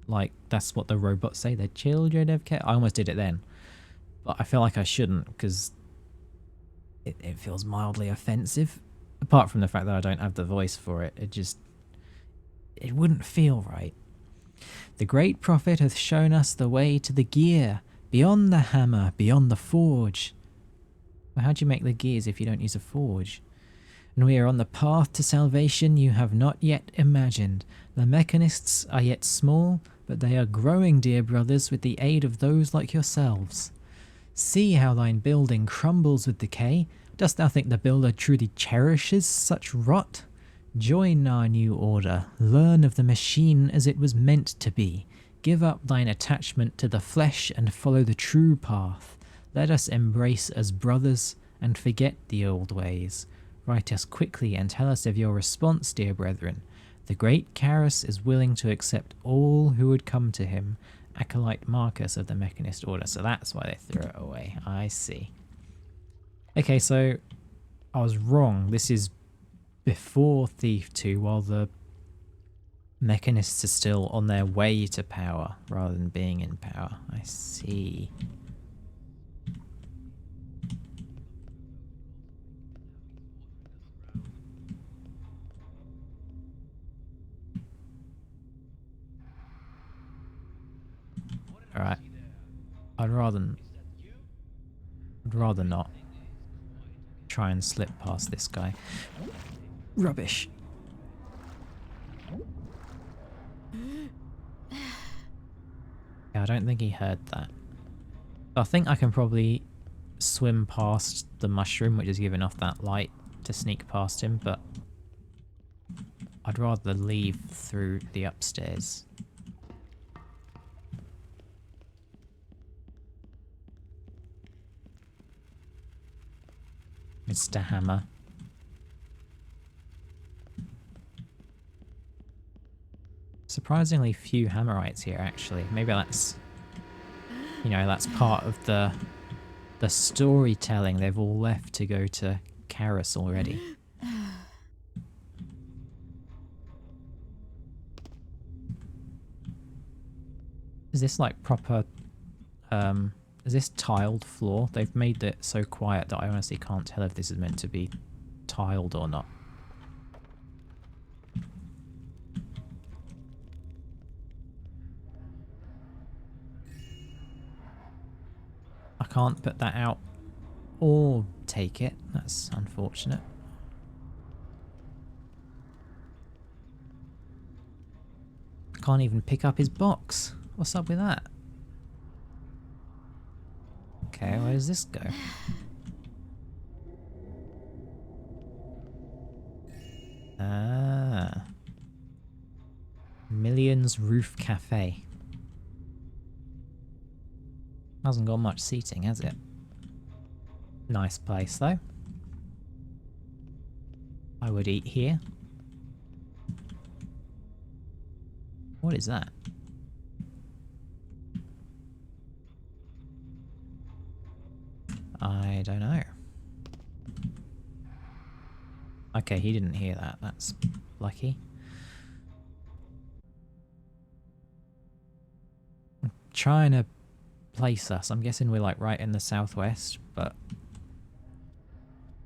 like, that's what the robots say, the children of Karis. I almost did it then, but I feel like I shouldn't, because it feels mildly offensive. Apart from the fact that I don't have the voice for it, it wouldn't feel right. The great prophet hath shown us the way to the gear, beyond the hammer, beyond the forge. Well, how do you make the gears if you don't use a forge? And we are on the path to salvation you have not yet imagined. The mechanists are yet small, but they are growing, dear brothers, with the aid of those like yourselves. See how thine building crumbles with decay. Dost thou think the builder truly cherishes such rot? Join our new order. Learn of the machine as it was meant to be. Give up thine attachment to the flesh and follow the true path. Let us embrace as brothers and forget the old ways. Write us quickly and tell us of your response, dear brethren. The great Karis is willing to accept all who would come to him. Acolyte Marcus of the Mechanist Order. So that's why they threw it away. I see. Okay, so I was wrong. This is before Thief 2, while the Mechanists are still on their way to power rather than being in power. I see. Alright. I'd rather not try and slip past this guy. Rubbish. Yeah, I don't think he heard that. I think I can probably swim past the mushroom, which is giving off that light, to sneak past him, but I'd rather leave through the upstairs. Mr. Hammer. Surprisingly few Hammerites here, actually. Maybe that's, you know, that's part of the storytelling. They've all left to go to Karis already. Is this like proper, is this tiled floor? They've made it so quiet that I honestly can't tell if this is meant to be tiled or not. I can't put that out or take it. That's unfortunate. I can't even pick up his box. What's up with that? Okay, where does this go? Ah. Millions Roof Cafe. Hasn't got much seating, has it? Nice place, though. I would eat here. What is that? I don't know. Okay, he didn't hear that. That's lucky. I'm trying to place us. I'm guessing we're like right in the southwest, but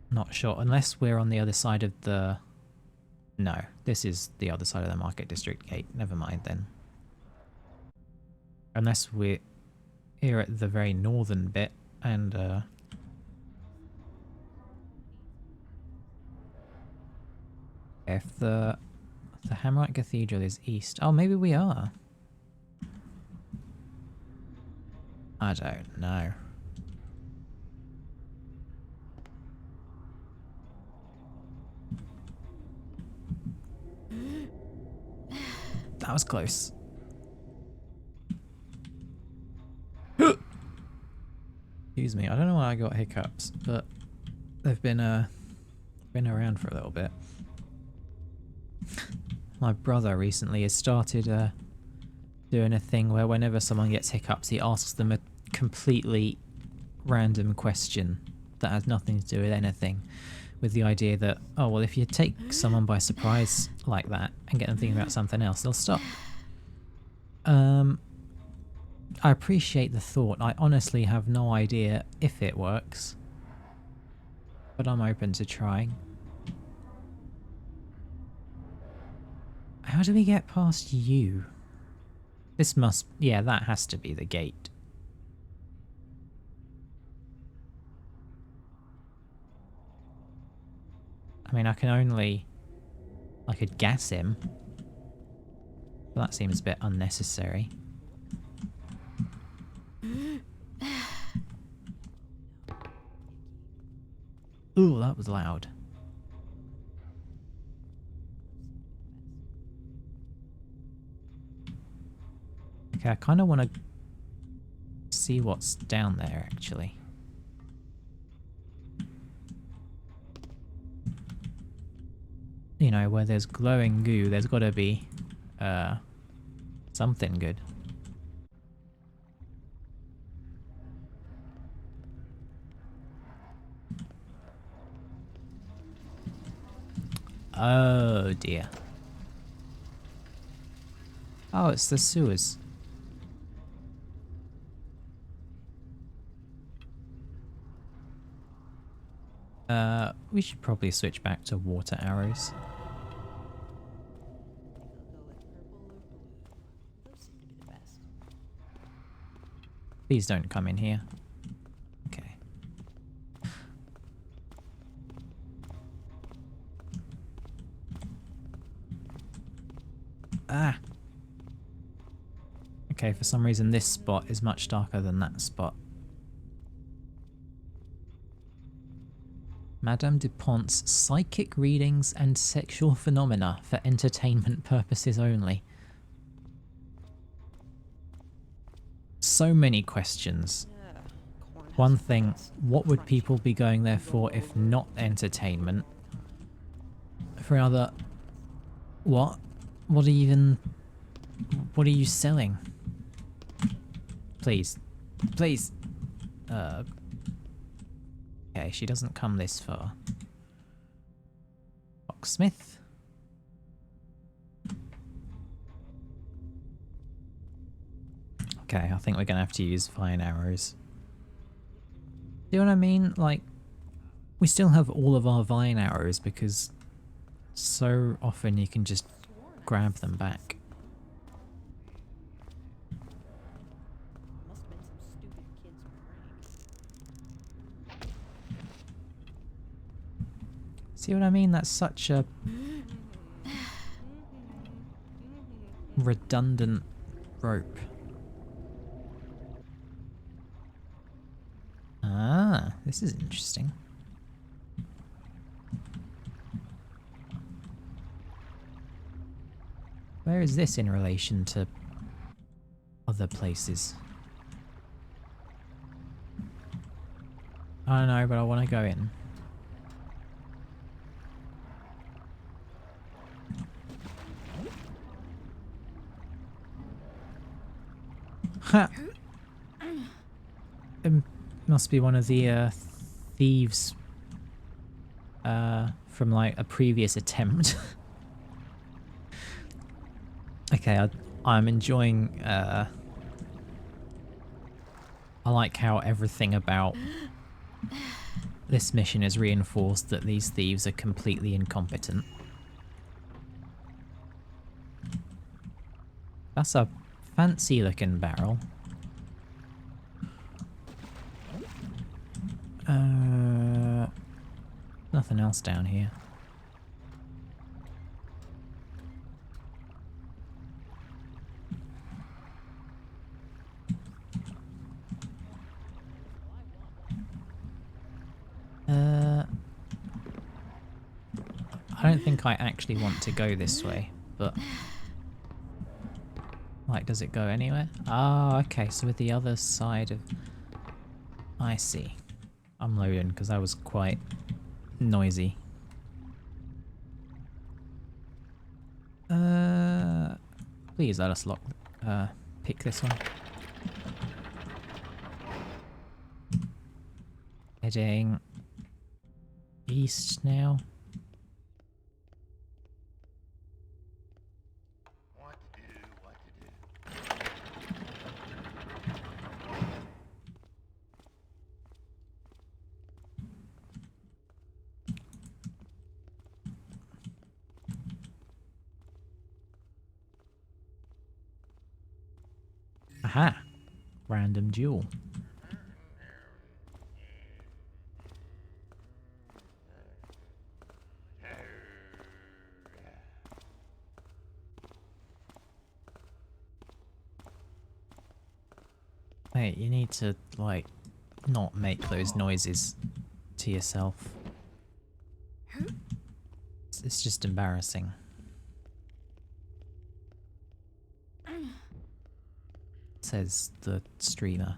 not sure. Unless we're on the other side of the... No, this is the other side of the Market District gate. Never mind then. Unless we're here at the very northern bit and if the Hammerite Cathedral is east. Oh, maybe we are. I don't know. That was close. Excuse me, I don't know why I got hiccups, but they've been around for a little bit. My brother recently has started doing a thing where whenever someone gets hiccups, he asks them a completely random question that has nothing to do with anything, with the idea that, oh, well, if you take someone by surprise like that and get them thinking about something else, they'll stop. I appreciate the thought. I honestly have no idea if it works, but I'm open to trying. How do we get past you? This must... yeah, that has to be the gate. I mean, I could gas him, but that seems a bit unnecessary. Ooh, that was loud. Okay, I kind of want to see what's down there, actually. You know, where there's glowing goo, there's got to be something good. Oh dear. Oh, it's the sewers. We should probably switch back to water arrows. Please don't come in here. Okay. Ah! Okay, for some reason this spot is much darker than that spot. Madame Dupont's psychic readings and sexual phenomena for entertainment purposes only. So many questions. One thing, what would people be going there for if not entertainment? For another, what? What are you selling? Please. Please. Okay, she doesn't come this far. Locksmith. Okay, I think we're gonna have to use fine arrows. Do you know what I mean? Like, we still have all of our vine arrows because so often you can just grab them back. See what I mean? That's such a redundant rope. Ah, this is interesting. Where is this in relation to other places? I don't know, but I want to go in. Ha! It must be one of the thieves from like a previous attempt. Okay, I'm enjoying I like how everything about this mission is reinforced that these thieves are completely incompetent. That's a fancy looking barrel. Nothing else down here. I don't think I actually want to go this way, but like, does it go anywhere? Ah, okay, so with the other side of... I see. I'm loading because that was quite noisy. Please let us pick this one. Heading east now. What to do, what to do. Aha! Random duel. Hey, you need to, like, not make those noises to yourself. It's just embarrassing. Says the streamer.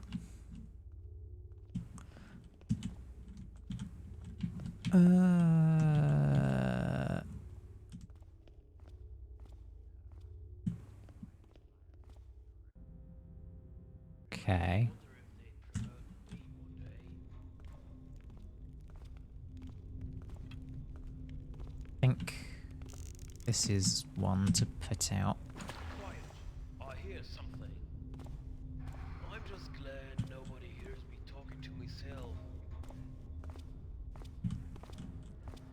Okay. I think this is one to put out. Quiet. I hear something. I'm just glad nobody hears me talking to myself.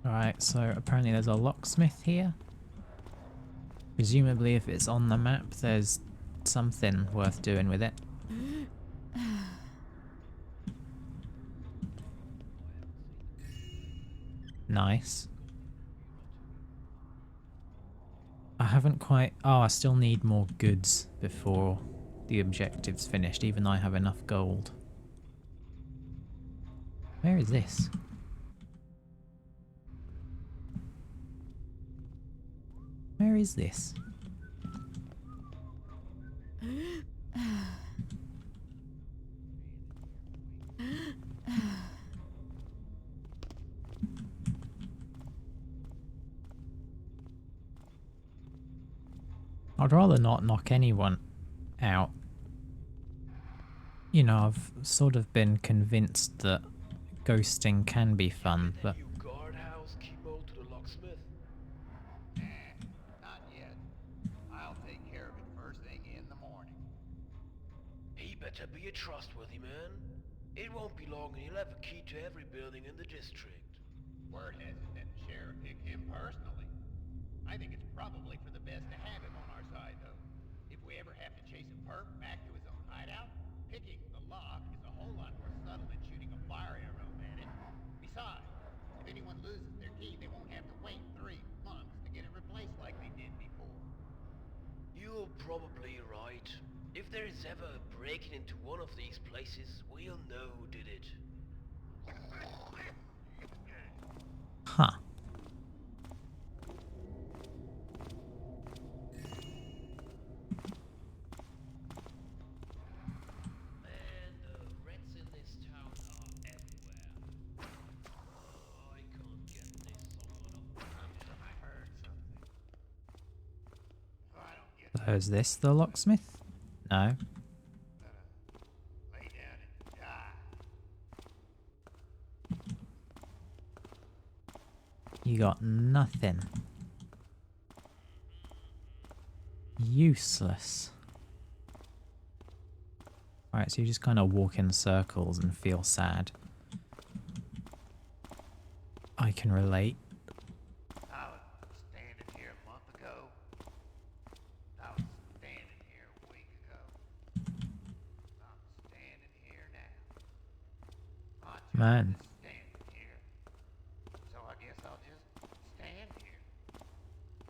Alright, so apparently there's a locksmith here. Presumably if it's on the map, there's something worth doing with it. Nice. I haven't quite... Oh, I still need more goods before the objective's finished, even though I have enough gold. Where is this? Where is this? I'd rather not knock anyone out. You know, I've sort of been convinced that ghosting can be fun, but New guardhouse chemo to the locksmith? Not yet. I'll take care of it first thing in the morning. He better be a trustworthy man. It won't be long and he'll have a key to every building in the district. Word has it that the sheriff picked him personally. I think it's probably for the best to have him on our side, though. If we ever have to chase a perp back to his own hideout, picking the lock is a whole lot more subtle than shooting a fire arrow at it. Besides, if anyone loses their key, they won't have to wait 3 months to get it replaced like they did before. You're probably right. If there is ever a break-in into one of these places, we'll know who did it. huh. Man, the rats in this town are everywhere. Oh, I can't get this song on. I heard something. If I don't get So is this the locksmith? No. lay down and die. You got nothing. Useless. Alright, so you just kind of walk in circles and feel sad. I can relate. I was standing here a month ago. I was standing here a week ago. I'm standing here now. My job Man. is standing here. So I guess I'll just stand here.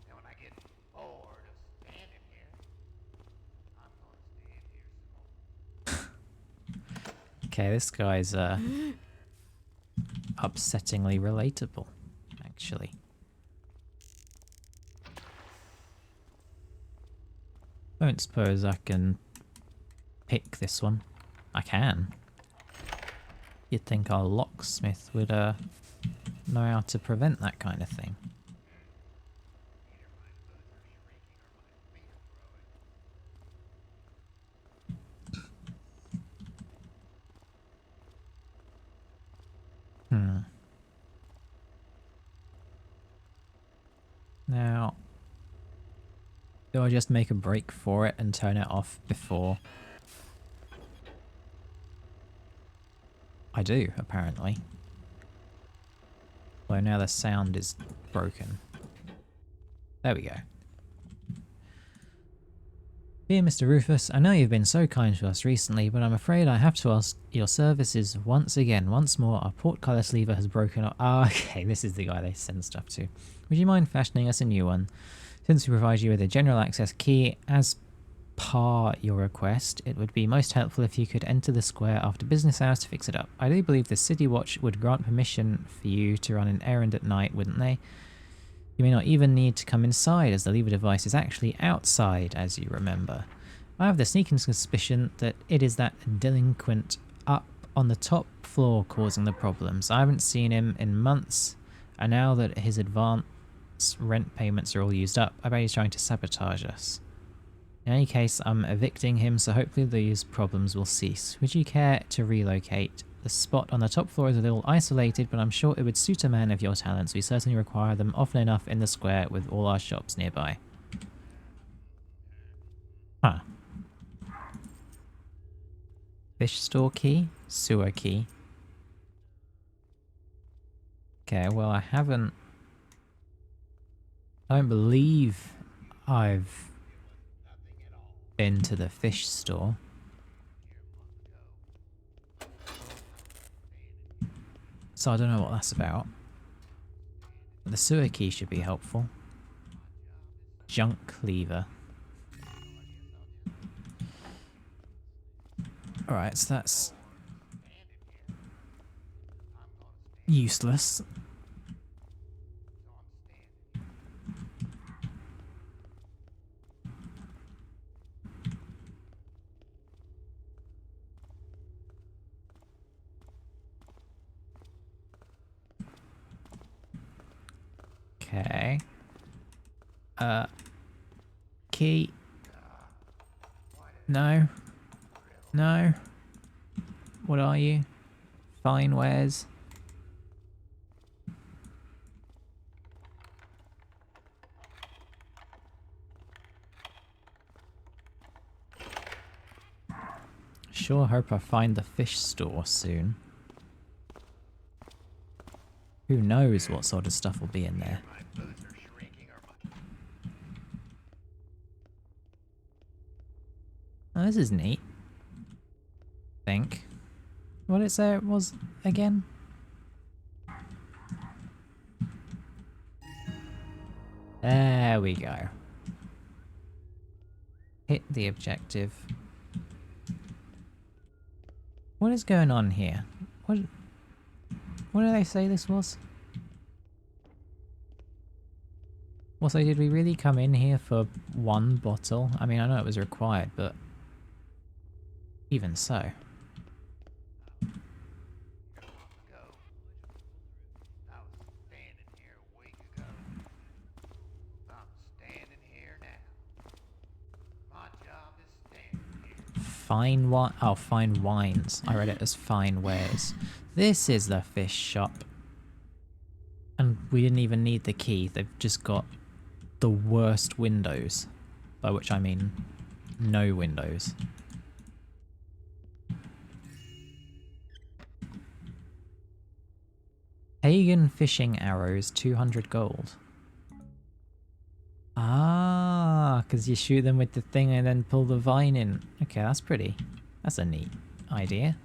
And when I get bored of standing here, I'm gonna stand here some more. Okay, this guy's upsettingly relatable, actually. Don't suppose I can pick this one. I can. You'd think our locksmith would know how to prevent that kind of thing. Either my bones are shrinking or my feet are growing. Hmm. Now, do I just make a break for it and turn it off before? I do, apparently. Well, now the sound is broken. There we go. Dear Mr. Rufus, I know you've been so kind to us recently, but I'm afraid I have to ask your services once more. Our portcullis lever has broken off. Ah, okay, this is the guy they send stuff to. Would you mind fashioning us a new one? Since we provide you with a general access key, as per your request, it would be most helpful if you could enter the square after business hours to fix it up. I do believe the City Watch would grant permission for you to run an errand at night, wouldn't they? You may not even need to come inside, as the lever device is actually outside, as you remember. I have the sneaking suspicion that it is that delinquent up on the top floor causing the problems. I haven't seen him in months, and now that his advance rent payments are all used up, I bet he's trying to sabotage us. In any case, I'm evicting him, so hopefully these problems will cease. Would you care to relocate? The spot on the top floor is a little isolated, but I'm sure it would suit a man of your talents. We certainly require them often enough in the square with all our shops nearby. Huh. Fish store key? Sewer key. Okay, well I don't believe I've been to the fish store. So I don't know what that's about. But the sewer key should be helpful. Junk lever. Alright, so that's useless. Key. No. No. What are you? Fine wares. Sure hope I find the fish store soon. Who knows what sort of stuff will be in there. My boots are shrinking or my... Oh, this is neat. Think. What did it say it was again? There we go. Hit the objective. What is going on here? What did they say this was? Also, did we really come in here for one bottle? I mean, I know it was required, but even so. Go. I was standing here a week ago. I'm standing here now. My job is standing here. Fine wine. Oh, fine wines. I read it as fine wares. This is the fish shop. And we didn't even need the key. They've just got the worst windows. By which I mean no windows. Pagan fishing arrows, 200 gold. Ah, because you shoot them with the thing and then pull the vine in. Okay, that's pretty. That's a neat idea.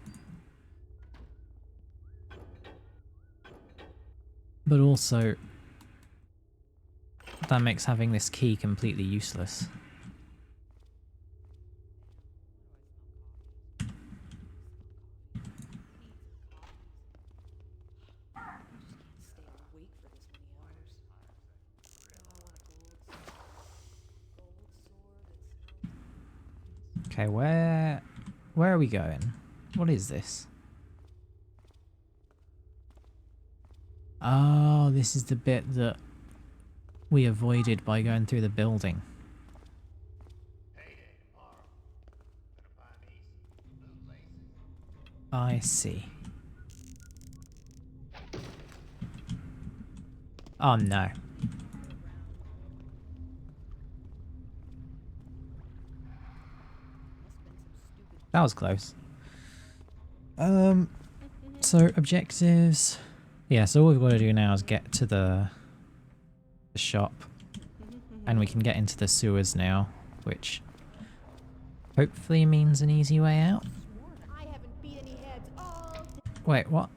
But also, that makes having this key completely useless. Okay, where are we going? What is this? Oh, this is the bit that we avoided by going through the building. Payday tomorrow. Gonna buy me some blue laces. I see. Oh no. That was close. So objectives. Yeah, so all we've got to do now is get to the shop. And we can get into the sewers now, which hopefully means an easy way out. Wait, what?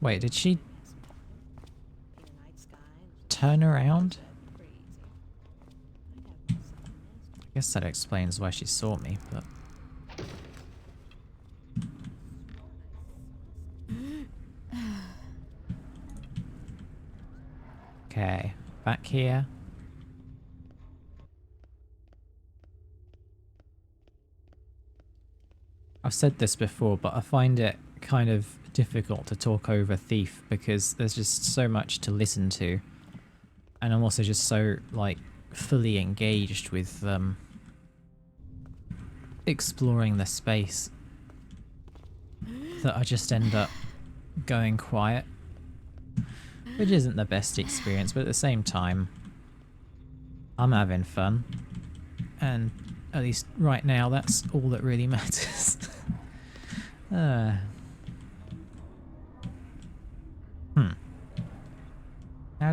Wait, did she turn around? I guess that explains why she saw me, but... Okay, back here. I've said this before, but I find it kind of difficult to talk over Thief because there's just so much to listen to. And I'm also just so, like, fully engaged with exploring the space that I just end up going quiet. Which isn't the best experience, but at the same time, I'm having fun. And at least right now, that's all that really matters. How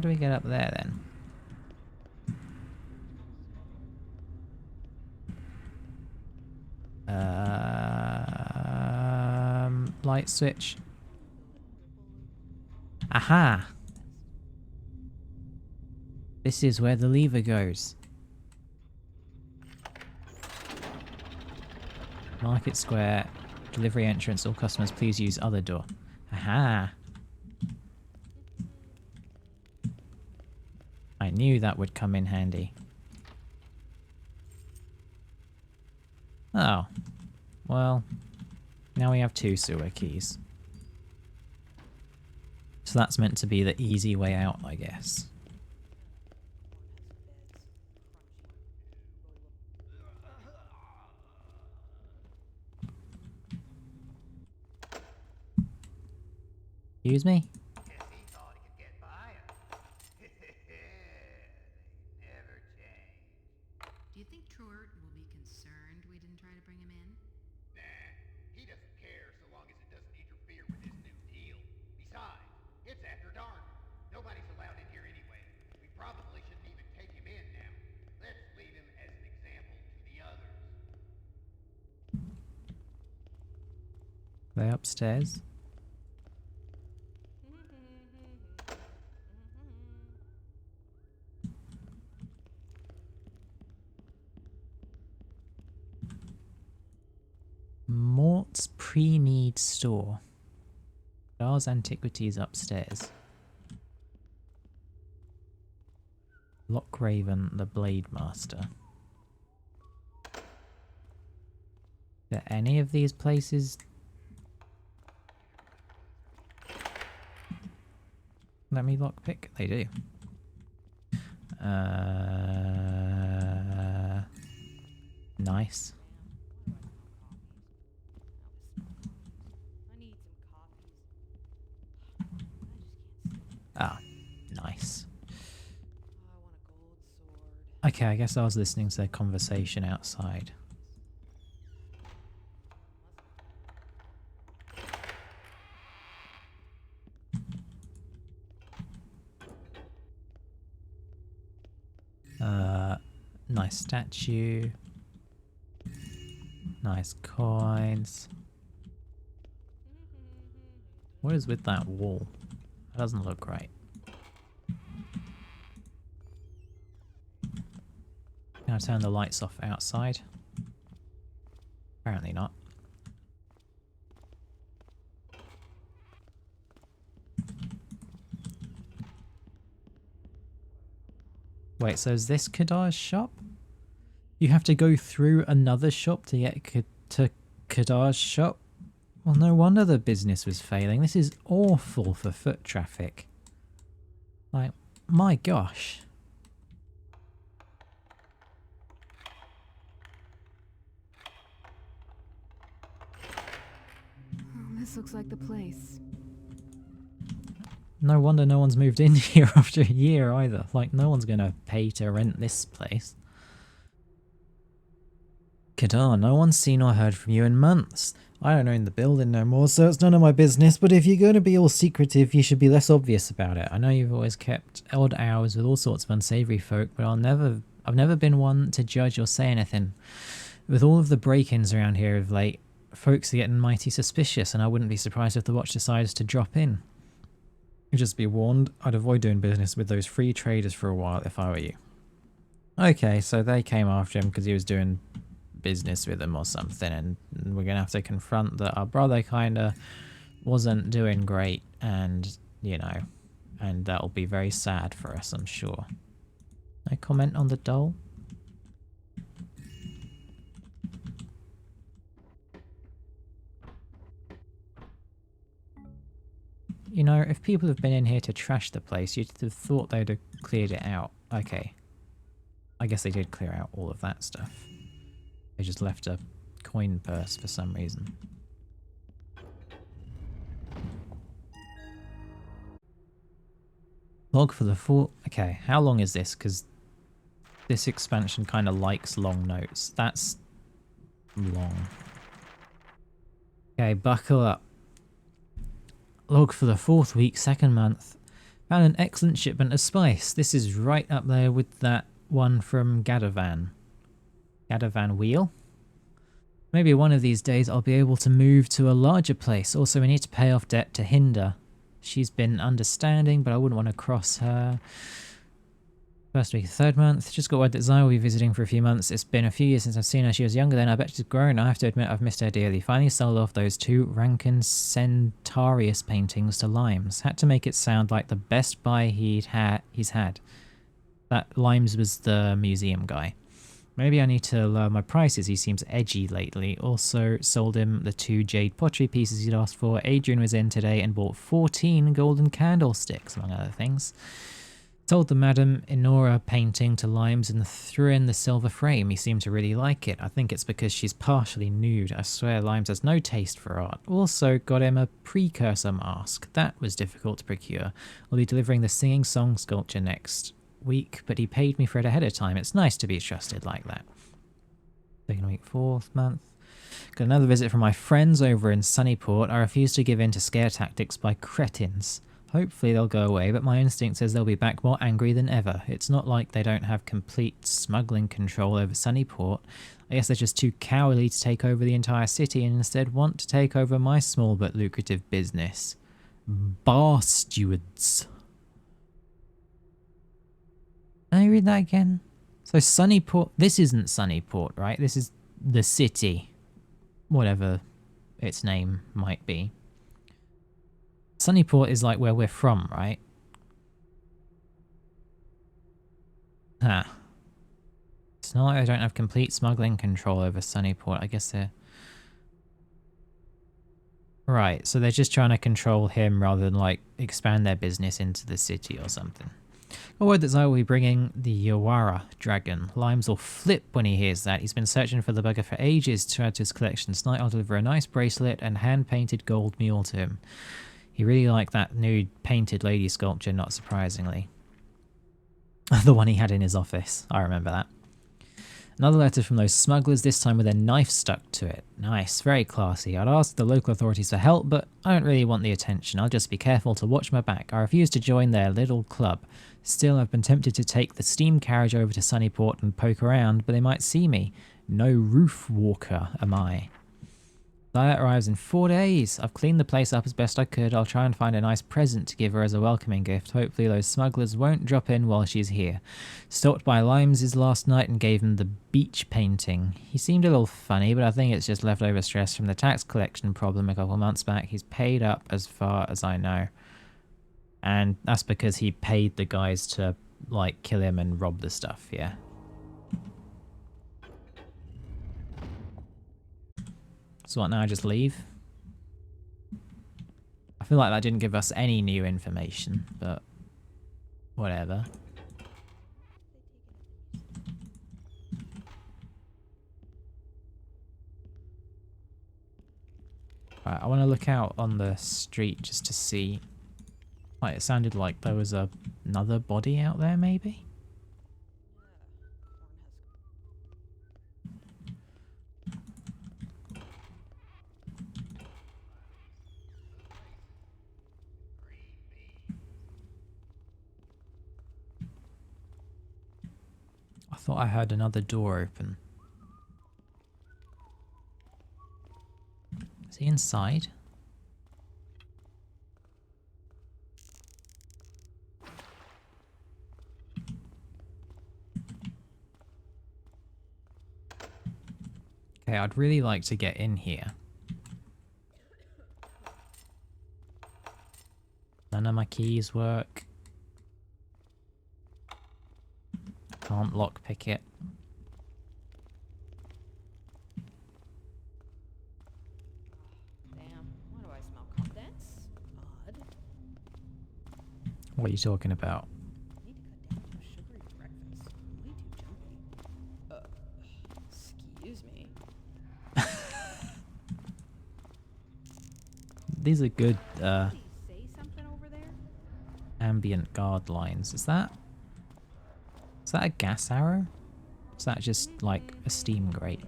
do we get up there then? Light switch. Aha! This is where the lever goes. Market Square, delivery entrance, all customers please use other door. Aha! I knew that would come in handy. Oh. Well, now we have 2 sewer keys. So that's meant to be the easy way out, I guess. Excuse me? Guess he thought he could get by us. They never change. Do you think Truart will be concerned we didn't try to bring him in? Nah, he doesn't care so long as it doesn't interfere with his new deal. Besides, it's after dark. Nobody's allowed in here anyway. We probably shouldn't even take him in now. Let's leave him as an example to the others. They upstairs? Mort's pre-need store. Dar's Antiquities upstairs. Lockraven, the Blade Master. Do any of these places let me lockpick? They do. Nice. Ah, nice. Okay, I guess I was listening to their conversation outside. Nice statue. Nice coins. What is with that wall? That doesn't look right. Can I turn the lights off outside? Apparently not. Wait, so is this Kadar's shop? You have to go through another shop to get to Kadar's shop? Well, no wonder the business was failing. This is awful for foot traffic. Like, my gosh. This looks like the place. No wonder no one's moved in here after a year either. Like, no one's gonna pay to rent this place. Kadar, no one's seen or heard from you in months. I don't own the building no more, so it's none of my business, but if you're going to be all secretive, you should be less obvious about it. I know you've always kept odd hours with all sorts of unsavory folk, but I've never been one to judge or say anything. With all of the break-ins around here of late, folks are getting mighty suspicious, and I wouldn't be surprised if the watch decides to drop in. Just be warned, I'd avoid doing business with those free traders for a while if I were you. Okay, so they came after him because he was doing business with them or something, and we're gonna have to confront that our brother kinda wasn't doing great, and you know, and that'll be very sad for us, I'm sure. No comment on the doll? You know, if people have been in here to trash the place, you'd have thought they'd have cleared it out. Okay. I guess they did clear out all of that stuff. They just left a coin purse for some reason. Log for the fort. Okay, how long is this? Because this expansion kind of likes long notes. That's long. Okay, buckle up. Log for the 4th week, 2nd month. Found an excellent shipment of spice. This is right up there with that one from Gadavan. Gadavan Wheel? Maybe one of these days I'll be able to move to a larger place. Also, we need to pay off debt to Hinder. She's been understanding, but I wouldn't want to cross her. 1st week, 3rd month. Just got word that Zaya will be visiting for a few months. It's been a few years since I've seen her. She was younger then. I bet she's grown. I have to admit I've missed her dearly. Finally sold off those 2 Rankin Centaurius paintings to Limes. Had to make it sound like the best buy he's had. That Limes was the museum guy. Maybe I need to lower my prices. He seems edgy lately. Also sold him the 2 jade pottery pieces he'd asked for. Adrian was in today and bought 14 golden candlesticks, among other things. Sold the Madame Enora painting to Limes and threw in the silver frame. He seemed to really like it. I think it's because she's partially nude. I swear Limes has no taste for art. Also got him a precursor mask. That was difficult to procure. I'll be delivering the singing song sculpture next week, but he paid me for it ahead of time. It's nice to be trusted like that. Second week, 4th month. Got another visit from my friends over in Sunnyport. I refuse to give in to scare tactics by cretins. Hopefully they'll go away, but my instinct says they'll be back more angry than ever. It's not like they don't have complete smuggling control over Sunnyport. I guess they're just too cowardly to take over the entire city and instead want to take over my small but lucrative business. Bar stewards. Can I read that again? So Sunnyport, this isn't Sunnyport, right? This is the city. Whatever its name might be. Sunnyport is like where we're from, right? Huh. It's not like I don't have complete smuggling control over Sunnyport. I guess they're... Right, so they're just trying to control him rather than, like, expand their business into the city or something. A word that Zaya will be bringing the Yawara dragon. Limes will flip when he hears that. He's been searching for the bugger for ages to add to his collection. Tonight I'll deliver a nice bracelet and hand-painted gold mule to him. He really liked that nude painted lady sculpture, not surprisingly. The one he had in his office. I remember that. Another letter from those smugglers, this time with a knife stuck to it. Nice, very classy. I'd ask the local authorities for help, but I don't really want the attention. I'll just be careful to watch my back. I refuse to join their little club. Still, I've been tempted to take the steam carriage over to Sunnyport and poke around, but they might see me. No roof walker, am I? Zaya arrives in 4 days. I've cleaned the place up as best I could. I'll try and find a nice present to give her as a welcoming gift. Hopefully those smugglers won't drop in while she's here. Stopped by Limes' last night and gave him the beach painting. He seemed a little funny, but I think it's just leftover stress from the tax collection problem a couple months back. He's paid up as far as I know. And that's because he paid the guys to, like, kill him and rob the stuff, yeah. So what, now I just leave? I feel like that didn't give us any new information, but whatever. Right, I want to look out on the street just to see. Like, it sounded like there was another body out there, maybe? I thought I heard another door open. Is he inside? Okay, I'd really like to get in here. None of my keys work. Can't lockpick it. Damn, why do I smell coffee? That's odd. What are you talking about? I need to cut down to a sugary breakfast. I'm way too jumpy. Excuse me. These are good Did he say something over there? ambient guard lines. Is that a gas arrow? Is that just like a steam grate?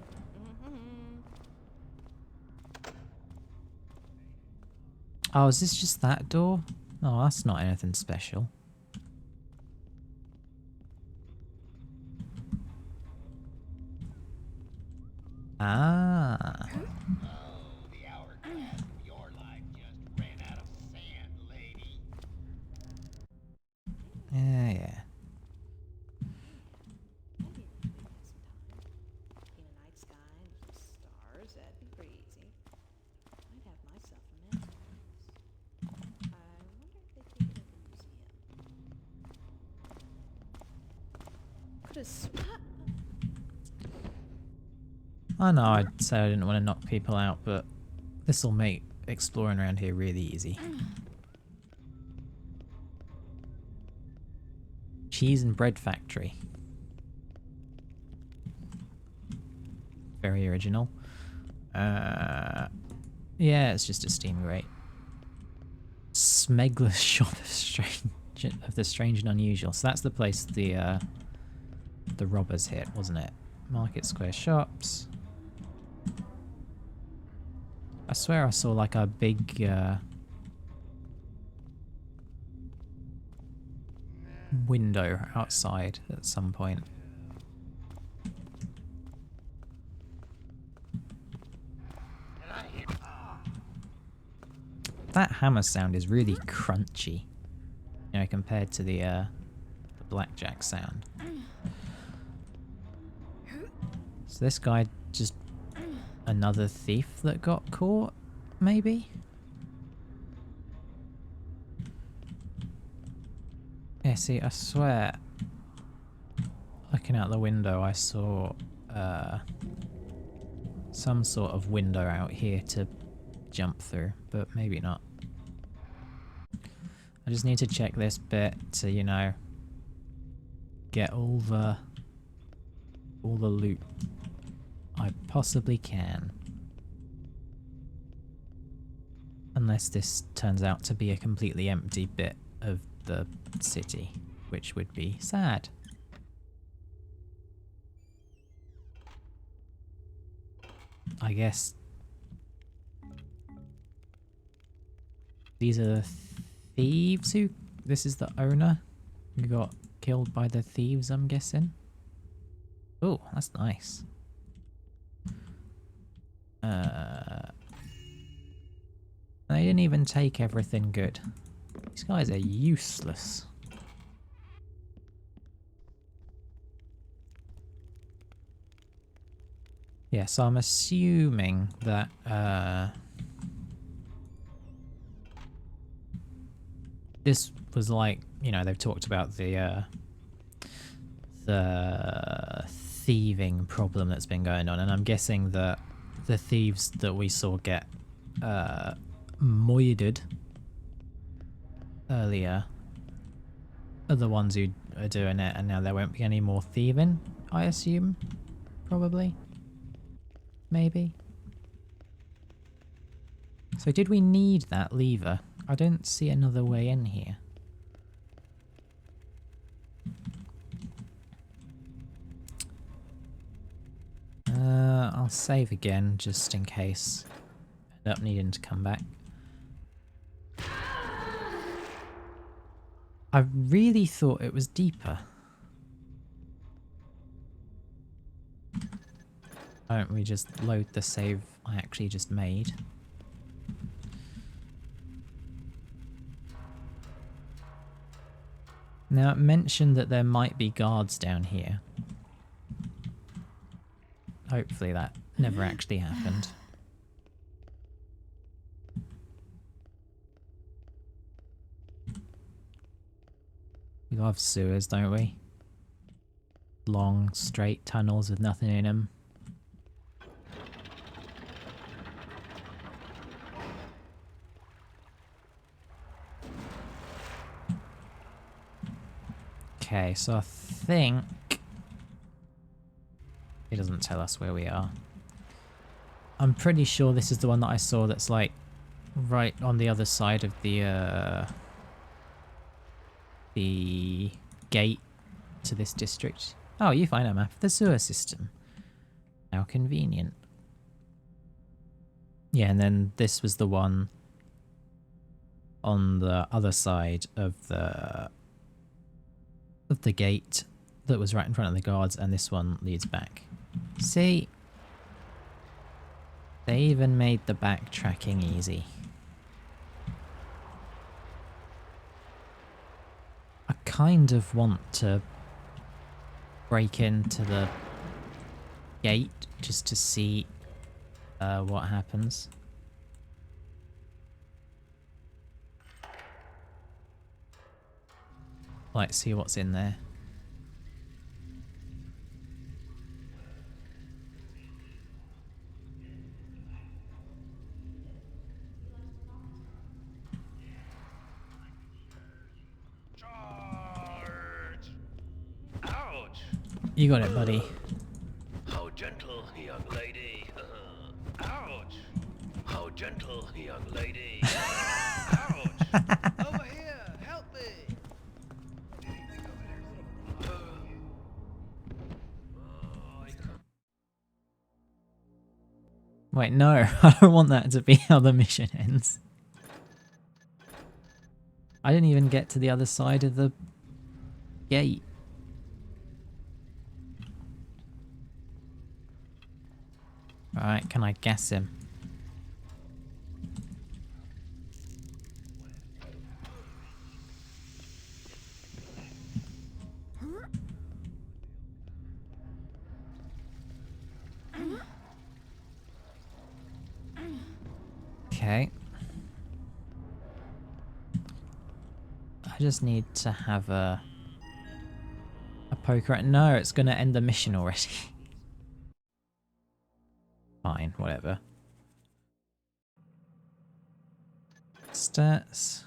Oh, is this just that door? Oh, that's not anything special. Ah. Oh, the hourglass of your life just ran out of sand, lady. Yeah, yeah. In a night sky and stars, that'd be pretty easy. I'd have myself a masterpiece. I wonder if they take it at the museum. Could have I know I said I didn't want to knock people out, but this will make exploring around here really easy. Cheese and bread factory. Very original. Yeah, it's just a steam grate. Smegler's shop of the strange and unusual. So that's the place the robbers hit, wasn't it? Market Square shops. I swear I saw like a big window outside at some point. That hammer sound is really crunchy, you know, compared to the blackjack sound. So this guy just another thief that got caught, maybe? Yeah, see, I swear, looking out the window, I saw some sort of window out here to jump through, but maybe not. I just need to check this bit to, you know, get all the loot I possibly can. Unless this turns out to be a completely empty bit of the city, which would be sad. I guess these are the thieves who... This is the owner who got killed by the thieves, I'm guessing. Oh, that's nice. They didn't even take everything good. These guys are useless. Yeah, so I'm assuming that this was like, you know, they've talked about the thieving problem that's been going on, and I'm guessing that the thieves that we saw get murdered earlier are the ones who are doing it, and now there won't be any more thieving, I assume. Probably. Maybe. So did we need that lever? I don't see another way in here. I'll save again just in case I end up needing to come back. I really thought it was deeper. Why don't we just load the save I actually just made? Now it mentioned that there might be guards down here. Hopefully that never actually happened. We love sewers, don't we? Long, straight tunnels with nothing in them. Okay, so I think it doesn't tell us where we are. I'm pretty sure this is the one that I saw that's like right on the other side of the gate to this district. Oh, you find a map of the sewer system. How convenient. Yeah, and then this was the one on the other side of the gate that was right in front of the guards, and this one leads back. See? They even made the backtracking easy. I kind of want to break into the gate just to see what happens. Like, see what's in there. You got it, buddy. How gentle, young lady. Ouch! How gentle, young lady. Ouch! Over here, help me! Oh, I can't. Wait, no. I don't want that to be how the mission ends. I didn't even get to the other side of the gate. Alright, can I guess him? Okay. I just need to have a poker. No, it's going to end the mission already. Fine, whatever. Stats.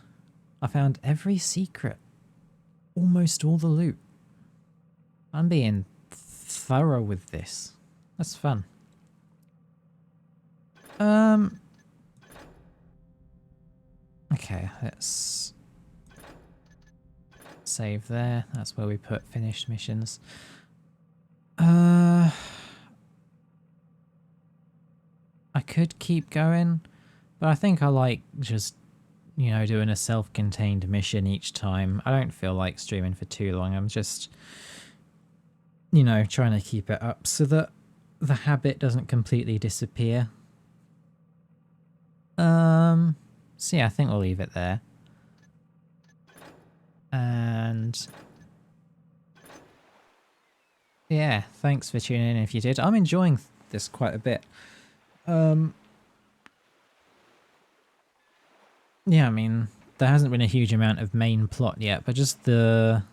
I found every secret. Almost all the loot. I'm being thorough with this. That's fun. Okay, let's save there. That's where we put finished missions. I could keep going, but I think I like just, you know, doing a self-contained mission each time. I don't feel like streaming for too long. I'm just, you know, trying to keep it up so that the habit doesn't completely disappear. So yeah, I think we'll leave it there. And yeah, thanks for tuning in if you did. I'm enjoying this quite a bit. Yeah, I mean, there hasn't been a huge amount of main plot yet, but just the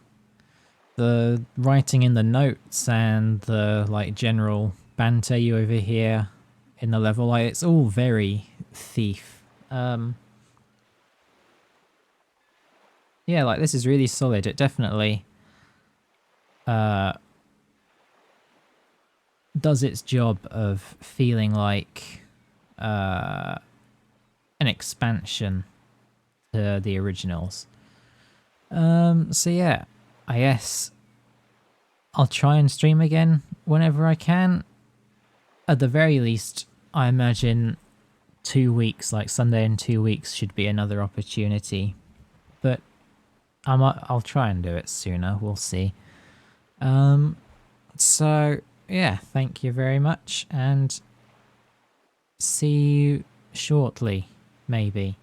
writing in the notes and the like general banter you overhear in the level, like it's all very Thief. Yeah, like this is really solid. It definitely does its job of feeling like an expansion to the originals. So yeah, I guess I'll try and stream again whenever I can. At the very least, I imagine 2 weeks, like Sunday in 2 weeks, should be another opportunity. But I'll try and do it sooner. We'll see. So yeah, thank you very much, and see you shortly, maybe.